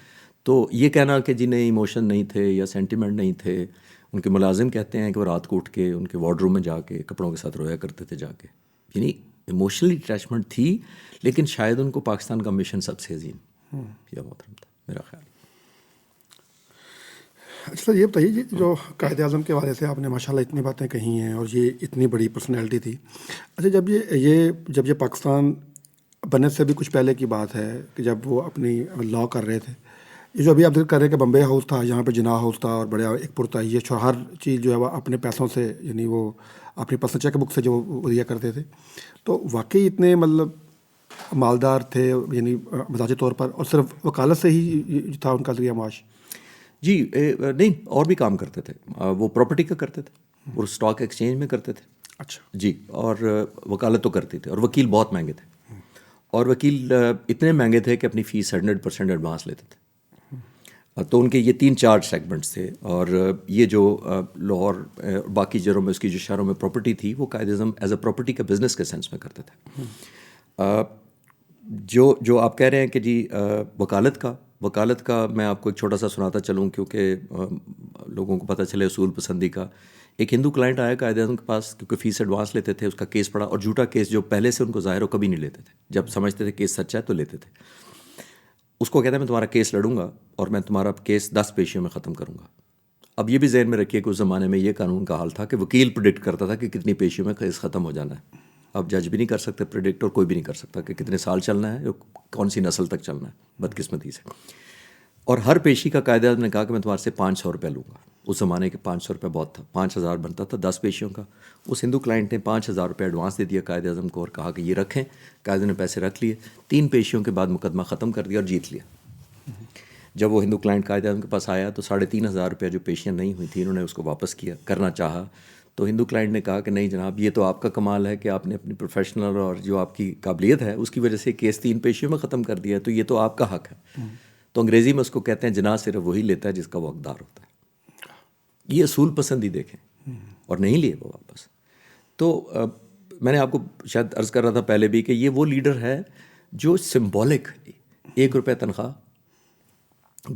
تو یہ کہنا کہ جنہیں ایموشن نہیں تھے یا سینٹیمنٹ نہیں تھے, ان کے ملازم کہتے ہیں کہ وہ رات کو اٹھ کے ان کے وارڈ روم میں جا کے کپڑوں کے ساتھ رویا کرتے تھے جا کے. یعنی ایموشنلی اٹیچمنٹ تھی, لیکن شاید ان کو پاکستان کا مشن سب سے عظیم یا محترم تھا, میرا خیال. اچھا یہ بتائیے جی, جو قائد اعظم کے حوالے سے آپ نے ماشاءاللہ اتنی باتیں کہی ہیں, اور یہ اتنی بڑی پرسنالٹی تھی. اچھا, جب یہ پاکستان بننے سے بھی کچھ پہلے کی بات ہے کہ جب وہ اپنی لا کر رہے تھے, یہ جو ابھی آپ ذکر کر رہے ہیں کہ بمبے ہاؤس تھا, یہاں پہ جناح ہاؤس تھا, اور بڑے ایک پرتعیش, اور ہر چیز جو ہے وہ اپنے پیسوں سے, یعنی وہ اپنی پرسنل چیک بک سے جو وہ دیا کرتے تھے. تو واقعی اتنے مطلب مالدار تھے, یعنی مزاجی طور پر, اور صرف وکالت سے ہی تھا ان کا ذریعہ معاش؟ جی نہیں, اور بھی کام کرتے تھے. وہ پراپرٹی کا کرتے تھے, اور اسٹاک ایکسچینج میں کرتے تھے. اچھا جی, اور وکالت تو کرتے تھے, اور وکیل بہت مہنگے تھے, اور وکیل اتنے مہنگے تھے کہ اپنی فیس 100% ایڈوانس لیتے تھے. تو ان کے یہ 3-4 سیگمنٹس تھے. اور یہ جو لاہور باقی جگہوں میں اس کی جو شہروں میں پراپرٹی تھی, وہ Quaid Azam as a property کا بزنس کے سینس میں کرتے تھے. جو آپ کہہ رہے ہیں کہ جی وکالت کا میں آپ کو ایک چھوٹا سا سناتا چلوں, کیونکہ لوگوں کو پتہ چلے اصول پسندی کا. ایک ہندو کلائنٹ آیا قائد اعظم کے پاس, کیونکہ فیس ایڈوانس لیتے تھے, اس کا کیس پڑا, اور جھوٹا کیس جو پہلے سے ان کو ظاہر ہو کبھی نہیں لیتے تھے, جب سمجھتے تھے کیس سچا ہے تو لیتے تھے. اس کو کہتا ہے میں تمہارا کیس لڑوں گا, اور میں تمہارا کیس 10 پیشیوں میں ختم کروں گا. اب یہ بھی ذہن میں رکھیے کہ اس زمانے میں یہ قانون کا حال تھا کہ وکیل پریڈکٹ کرتا تھا کہ کتنی پیشیوں میں کیس ختم ہو جانا ہے. اب جج بھی نہیں کر سکتے پریڈکٹ, اور کوئی بھی نہیں کر سکتا کہ کتنے سال چلنا ہے, کون سی نسل تک چلنا ہے, بدقسمتی سے. اور ہر پیشی کا قائد اعظم نے کہا کہ میں تمہارے سے 500 روپیہ لوں گا. اس زمانے کے 500 روپے بہت تھا, 5000 بنتا تھا 10 پیشیوں کا. اس ہندو کلائنٹ نے 5000 روپے ایڈوانس دے دیا قائد اعظم کو اور کہا کہ یہ رکھیں. قائد نے پیسے رکھ لیے, 3 پیشیوں کے بعد مقدمہ ختم کر دیا اور جیت لیا. جب وہ ہندو کلائنٹ قائد اعظم کے پاس آیا تو 3500 روپے جو پیشیاں نہیں ہوئی تھیں انہوں نے اس کو واپس کرنا چاہا. تو ہندو کلائنٹ نے کہا کہ نہیں جناب, یہ تو آپ کا کمال ہے کہ آپ نے اپنی پروفیشنل اور جو آپ کی قابلیت ہے اس کی وجہ سے کیس 3 پیشیوں میں ختم کر دیا ہے, تو یہ تو آپ کا حق ہے. تو انگریزی میں اس کو کہتے ہیں جناح صرف وہی لیتا ہے جس کا وہ حقدار ہوتا ہے. یہ اصول پسندی دیکھیں اور نہیں لیے وہ واپس. تو میں نے آپ کو شاید عرض کر رہا تھا پہلے بھی کہ یہ وہ لیڈر ہے جو سمبولک 1 روپے تنخواہ,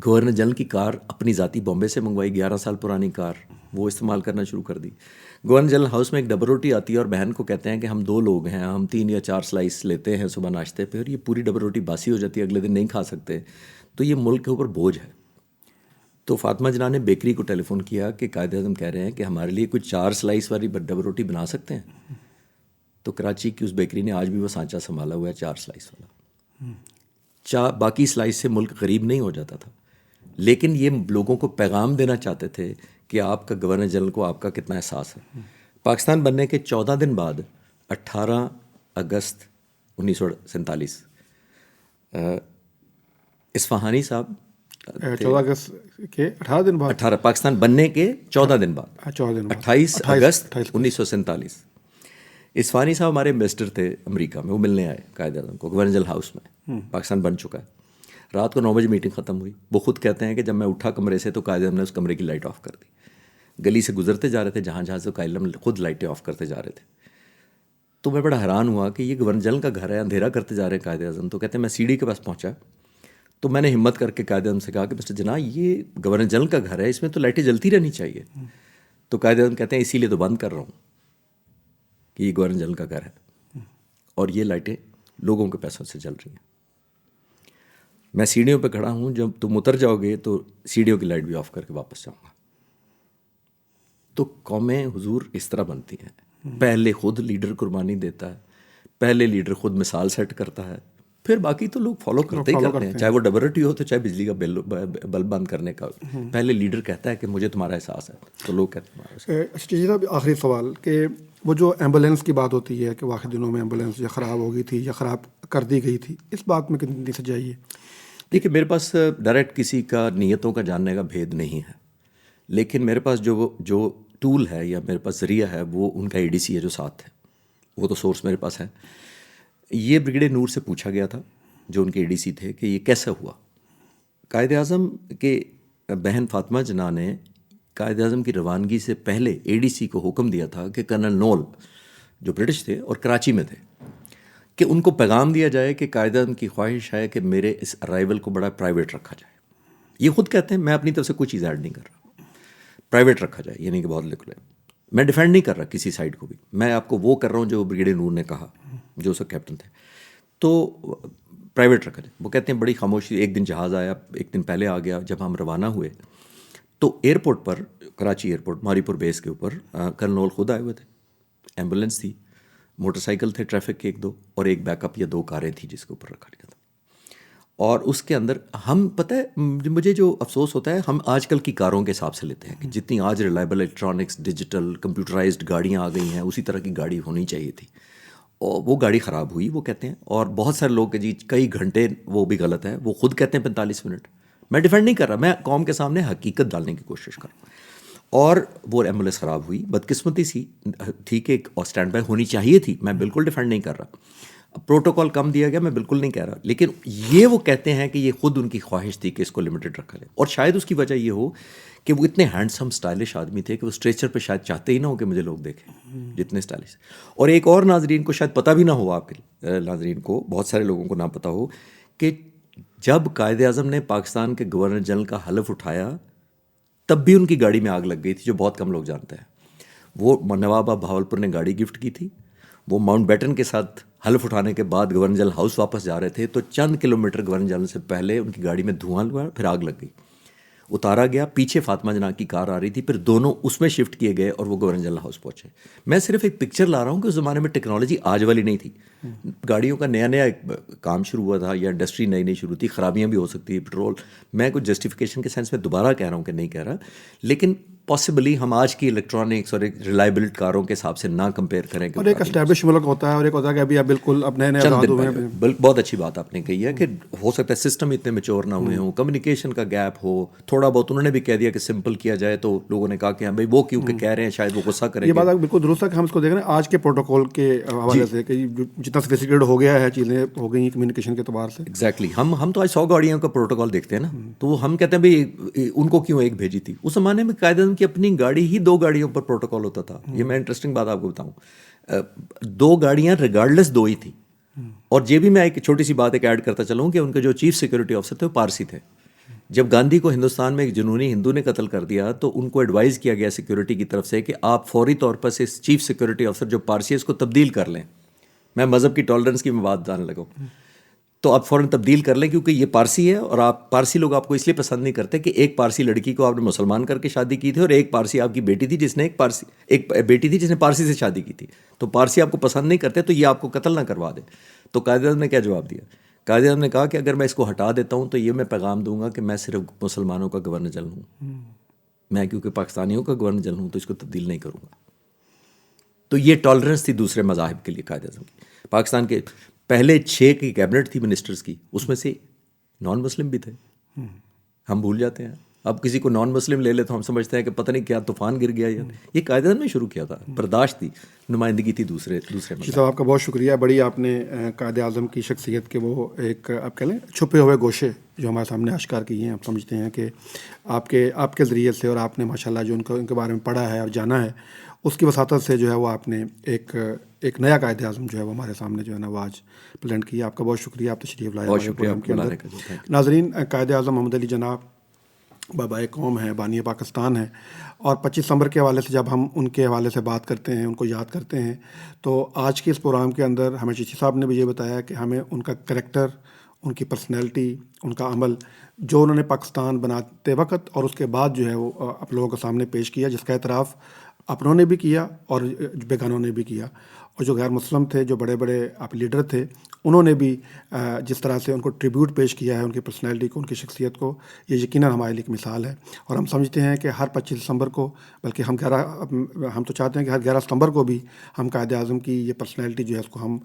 گورنر جنرل کی کار اپنی ذاتی بامبے سے منگوائی, 11 سال پرانی کار, وہ استعمال کرنا شروع کر دی. گورنر جنرل ہاؤس میں ایک ڈبل روٹی آتی ہے اور بہن کو کہتے ہیں کہ ہم 2 لوگ ہیں, ہم 3 یا 4 سلائس لیتے ہیں صبح ناشتے پہ, اور یہ پوری ڈبل روٹی باسی ہو جاتی ہے, اگلے دن نہیں کھا سکتے. تو یہ ملک کے اوپر بوجھ ہے. تو فاطمہ جناح نے بیکری کو ٹیلی فون کیا کہ قائد اعظم کہہ رہے ہیں کہ ہمارے لیے کچھ 4 سلائس والی ڈبل روٹی بنا سکتے ہیں. تو کراچی کی اس بیکری نے آج بھی وہ سانچہ سنبھالا ہوا ہے 4 سلائس والا. باقی سلائس سے ملک غریب نہیں ہو جاتا تھا, لیکن یہ لوگوں کو پیغام دینا چاہتے تھے کہ آپ کا گورنر جنرل کو آپ کا کتنا احساس ہے. پاکستان بننے کے 14 دن بعد 18 اگست 1947 اصفہانی صاحب 14 اگست کے 18 دن بعد, پاکستان بننے کے 14 دن بعد 28 اگست 1947 اصفہانی صاحب ہمارے انویسٹر تھے امریکہ میں, وہ ملنے آئے قائد اعظم کو گورنر جنرل ہاؤس میں. پاکستان بن چکا ہے. رات کو 9 بجے میٹنگ ختم ہوئی. وہ خود کہتے ہیں کہ جب میں اٹھا کمرے سے تو قائد اعظم نے اس کمرے کی لائٹ آف کر دی. گلی سے گزرتے جا رہے تھے جہاں جہاں سے قائد اعظم خود لائٹیں آف کرتے جا رہے تھے. تو میں بڑا حیران ہوا کہ یہ گورنر جنرل کا گھر ہے, اندھیرا کرتے جا رہے ہیں قائد اعظم. تو کہتے ہیں میں سیڑھی کے پاس پہنچا تو میں نے ہمت کر کے قائد اعظم سے کہا کہ مسٹر جناح یہ گورنر جنرل کا گھر ہے, اس میں تو لائٹیں جلتی رہنی چاہیے. تو قائد اعظم کہتے ہیں اسی لیے تو بند کر رہا ہوں کہ یہ گورنر جنرل کا گھر ہے اور یہ لائٹیں لوگوں کے پیسوں سے جل رہی ہیں. میں سیڑھیوں پہ کھڑا ہوں, جب تم اتر جاؤ گے تو سیڑھیوں کی لائٹ بھی آف کر کے واپس جاؤں گا. تو قومیں حضور اس طرح بنتی ہیں. پہلے خود لیڈر قربانی دیتا ہے, پہلے لیڈر خود مثال سیٹ کرتا ہے, پھر باقی تو لوگ فالو کرتے ہی کرتے ہیں, چاہے وہ ڈبل روٹی ہو تو چاہے بجلی کا بلب بند کرنے کا. پہلے لیڈر کہتا ہے کہ مجھے تمہارا احساس ہے, تو لوگ کہتے ہیں. اچھا جی صاحب, آخری سوال کہ وہ جو ایمبولینس کی بات ہوتی ہے کہ واقعی دنوں میں ایمبولینس یا خراب ہو گئی تھی یا خراب کر دی گئی تھی, اس بات میں کتنی سچائی ہے؟ دیکھیے میرے پاس ڈائریکٹ کسی کا نیتوں کا جاننے کا بھید نہیں ہے, لیکن میرے پاس جو ٹول ہے یا میرے پاس ذریعہ ہے وہ ان کا ADC ہے جو ساتھ ہے, وہ تو سورس میرے پاس ہے. یہ بریگیڈیئر نور سے پوچھا گیا تھا جو ان کے ADC تھے کہ یہ کیسا ہوا. قائد اعظم کے بہن فاطمہ جناح نے قائد اعظم کی روانگی سے پہلے ADC کو حکم دیا تھا کہ کرنل نول جو برٹش تھے اور کراچی میں تھے کہ ان کو پیغام دیا جائے کہ قائد اعظم کی خواہش ہے کہ میرے اس ارائیول کو بڑا پرائیویٹ رکھا جائے. یہ خود کہتے ہیں, میں اپنی طرف سے کوئی چیز ایڈ نہیں کر رہا, پرائیویٹ رکھا جائے, یعنی کہ بہت لکھ لیں. میں ڈیفینڈ نہیں کر رہا کسی سائڈ کو بھی, میں آپ کو وہ کر رہا ہوں جو بریگیڈیئر نور نے کہا جو اس وقت کیپٹن تھے. تو پرائیویٹ رکھا جائے. وہ کہتے ہیں بڑی خاموشی. ایک دن جہاز آیا, ایک دن پہلے آ گیا. جب ہم روانہ ہوئے تو ایئرپورٹ پر, کراچی ایئرپورٹ ماری پور بیس کے اوپر کرنل نول خود آئے ہوئے تھے. ایمبولینس تھی, موٹر سائیکل تھے ٹریفک کے 1-2, اور ایک بیک اپ یا 2 کاریں تھیں جس کے اوپر رکھا گیا تھا. اور اس کے اندر ہم, پتہ ہے مجھے جو افسوس ہوتا ہے, ہم آج کل کی کاروں کے حساب سے لیتے ہیں کہ جتنی آج ریلائبل الیکٹرانکس, ڈیجیٹل, کمپیوٹرائزڈ گاڑیاں آ گئی ہیں, اسی طرح کی گاڑی ہونی چاہیے تھی. اور وہ گاڑی خراب ہوئی وہ کہتے ہیں, اور بہت سارے لوگ کہ جی کئی گھنٹے, وہ بھی غلط ہے. وہ خود کہتے ہیں 45 منٹ. میں ڈیفینڈ نہیں کر رہا, میں قوم کے سامنے حقیقت ڈالنے کی کوشش کر رہا ہوں. اور وہ ایمبولینس خراب ہوئی, بدقسمتی سی تھی کہ ایک اسٹینڈ بائی ہونی چاہیے تھی. میں بالکل ڈیفینڈ نہیں کر رہا, پروٹوکول کم دیا گیا, میں بالکل نہیں کہہ رہا, لیکن یہ وہ کہتے ہیں کہ یہ خود ان کی خواہش تھی کہ اس کو لمیٹڈ رکھا جائے. اور شاید اس کی وجہ یہ ہو کہ وہ اتنے ہینڈسم اسٹائلش آدمی تھے کہ وہ اسٹریچر پہ شاید چاہتے ہی نہ ہو کہ مجھے لوگ دیکھیں, جتنے اسٹائلش. اور ایک اور ناظرین کو شاید پتہ بھی نہ ہو, آپ کے ناظرین کو, بہت سارے لوگوں کو نہ پتہ ہو کہ جب قائد اعظم نے پاکستان کے گورنر جنرل کا حلف اٹھایا تب بھی ان کی گاڑی میں آگ لگ گئی تھی, جو بہت کم لوگ جانتے ہیں. وہ نواب بہاولپور نے گاڑی گفٹ کی تھی. وہ ماؤنٹ بیٹن کے ساتھ حلف اٹھانے کے بعد گورنر جنرل ہاؤس واپس جا رہے تھے تو چند کلومیٹر گورنر جنرل سے پہلے ان کی گاڑی میں دھواں ہوا, پھر آگ لگ گئی. اتارا گیا, پیچھے فاطمہ جناح کی کار آ رہی تھی, پھر دونوں اس میں شفٹ کیے گئے اور وہ گورنر جنرل ہاؤس پہنچے. میں صرف ایک پکچر لا رہا ہوں کہ اس زمانے میں ٹیکنالوجی آج والی نہیں تھی. گاڑیوں کا نیا نیا کام شروع ہوا تھا, یا انڈسٹری نئی نئی شروع تھی, خرابیاں بھی ہو سکتی ہیں, پیٹرول. میں کوئی جسٹیفیکیشن کے سینس میں دوبارہ کہہ رہا ہوں کہ نہیں کہہ رہا, لیکن پاسبلی ہم آج کی الیکٹرانکس اور ایک ریلائبل کاروں کے حساب سے نہ کمپیئر کریں. اور ایک اسٹیبلش ملک ہوتا ہے اور ایک ہوتا ہے کہ ابھی آپ بالکل اب نئے آزاد ہوئے ہیں. بہت اچھی بات آپ نے کہی ہے کہ ہو سکتا ہے سسٹم اتنے میچور نہ ہوئے ہوں, کمیونیکیشن کا گیپ ہو تھوڑا بہت. انہوں نے بھی کہہ دیا کہ سمپل کیا جائے, تو لوگوں نے کہا کہ ہاں بھائی وہ کیوں کہ کہہ رہے ہیں شاید وہ غصہ کریں گے. یہ بات آپ بالکل درست ہے کہ ہم اس کو دیکھ رہے ہیں آج کے پروٹوکول کے حوالے سے کہ جتنا سوفسٹیکیٹڈ ہو گیا ہے, چیزیں ہو گئی ہیں کمیونیکیشن کے اعتبار سے. ایگزیکٹلی. ہم تو آج 100 گاڑیوں کا پروٹوکول دیکھتے ہیں نا, تو ہم کہتے ہیں بھائی ان کو کیوں ایک بھیجی تھی. اس زمانے میں قائد اعظم کی اپنی گاڑی ہی 2 گاڑیوں پر پروٹوکول ہوتا تھا. یہ میں انٹرسٹنگ بات آپ کو بتاؤں, 2 گاڑیاں ریگارڈلیس 2 ہی تھیں. اور یہ بھی میں ایک چھوٹی سی بات ایک ایڈ کرتا چلوں کہ ان کے جو چیف سیکورٹی آفیسر تھے وہ پارسی تھے. جب گاندھی کو ہندوستان میں ایک جنونی ہندو نے قتل کر دیا تو ان کو ایڈوائز کیا گیا سیکورٹی کی طرف سے کہ آپ فوری طور پر سے چیف سیکورٹی آفیسر جو پارسی ہے اس کو تبدیل کر لیں. میں مذہب کی ٹالرنس کی میں بات جاننے لگا, تو آپ فوراً تبدیل کر لیں کیونکہ یہ پارسی ہے, اور آپ پارسی لوگ آپ کو اس لیے پسند نہیں کرتے کہ ایک پارسی لڑکی کو آپ نے مسلمان کر کے شادی کی تھی, اور ایک پارسی آپ کی بیٹی تھی جس نے ایک بیٹی تھی جس نے پارسی سے شادی کی تھی. تو پارسی آپ کو پسند نہیں کرتے, تو یہ آپ کو قتل نہ کروا دے. تو قائد اعظم نے کیا جواب دیا؟ قائد اعظم نے کہا کہ اگر میں اس کو ہٹا دیتا ہوں تو یہ میں پیغام دوں گا کہ میں صرف مسلمانوں کا گورنر جنرل ہوں, میں کیونکہ پاکستانیوں کا گورنر جنرل ہوں تو اس کو تبدیل نہیں کروں گا. تو یہ ٹالرنس تھی دوسرے مذاہب کے لیے قائد اعظم کی. پاکستان کے پہلے 6 کی کیبنٹ تھی منسٹرز کی, اس میں سے نان مسلم بھی تھے. ہم بھول جاتے ہیں. اب کسی کو نان مسلم لے لے تو ہم سمجھتے ہیں کہ پتہ نہیں کیا طوفان گر گیا. یہ قائد اعظم نے شروع کیا تھا, برداشت تھی, نمائندگی تھی دوسرے جی صاحب, آپ کا بہت شکریہ. بڑی آپ نے قائد اعظم کی شخصیت کے وہ ایک آپ کہہ لیں چھپے ہوئے گوشے جو ہمارے سامنے آشکار کیے ہیں. ہم سمجھتے ہیں کہ آپ کے ذریعے سے اور آپ نے ماشاء اللہ جو ان کے بارے میں پڑھا ہے اور جانا ہے, اس کی وساطت سے جو ہے وہ آپ نے ایک نیا قائد اعظم جو ہے وہ ہمارے سامنے جو ہے نا وہ آج پریزنٹ کیا. آپ کا بہت شکریہ, آپ تشریف لائے ہمارے پروگرام کے اندر. ناظرین, قائد اعظم محمد علی جناح بابائے قوم ہے, بانی پاکستان ہے, اور 25 دسمبر کے حوالے سے جب ہم ان کے حوالے سے بات کرتے ہیں, ان کو یاد کرتے ہیں, تو آج کے اس پروگرام کے اندر ہمیں چشتی صاحب نے بھی یہ بتایا کہ ہمیں ان کا کریکٹر, ان کی پرسنالٹی, ان کا عمل جو انہوں نے پاکستان بناتے وقت اور اس کے بعد جو ہے وہ آپ لوگوں کے سامنے پیش کیا, جس کا اعتراف اپنوں نے بھی کیا اور بیگانوں نے بھی کیا. اور جو غیر مسلم تھے, جو بڑے بڑے آپ لیڈر تھے, انہوں نے بھی جس طرح سے ان کو ٹریبیوٹ پیش کیا ہے ان کی پرسنالٹی کو, ان کی شخصیت کو, یہ یقیناً ہمارے لیے ایک مثال ہے. اور ہم سمجھتے ہیں کہ ہر 25 دسمبر کو, بلکہ ہم تو چاہتے ہیں کہ ہر 11 ستمبر کو بھی ہم قائد اعظم کی یہ پرسنالٹی جو ہے اس کو ہم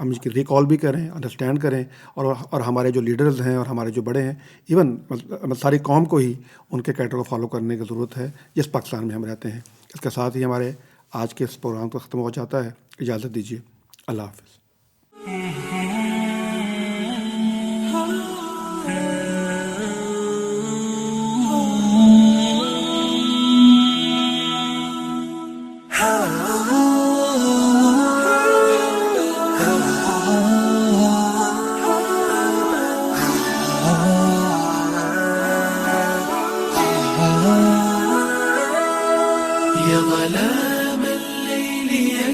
اس کی ریکال بھی کریں, انڈرسٹینڈ کریں, اور ہمارے جو لیڈرز ہیں اور ہمارے جو بڑے ہیں, ایون ساری قوم کو ہی ان کے کریکٹر کو فالو کرنے کی ضرورت ہے جس پاکستان میں ہم رہتے ہیں. اس کے ساتھ ہی ہمارے آج کے اس پروگرام کو ختم ہو جاتا ہے. اجازت دیجیے, اللہ حافظ. يا ظلام الليل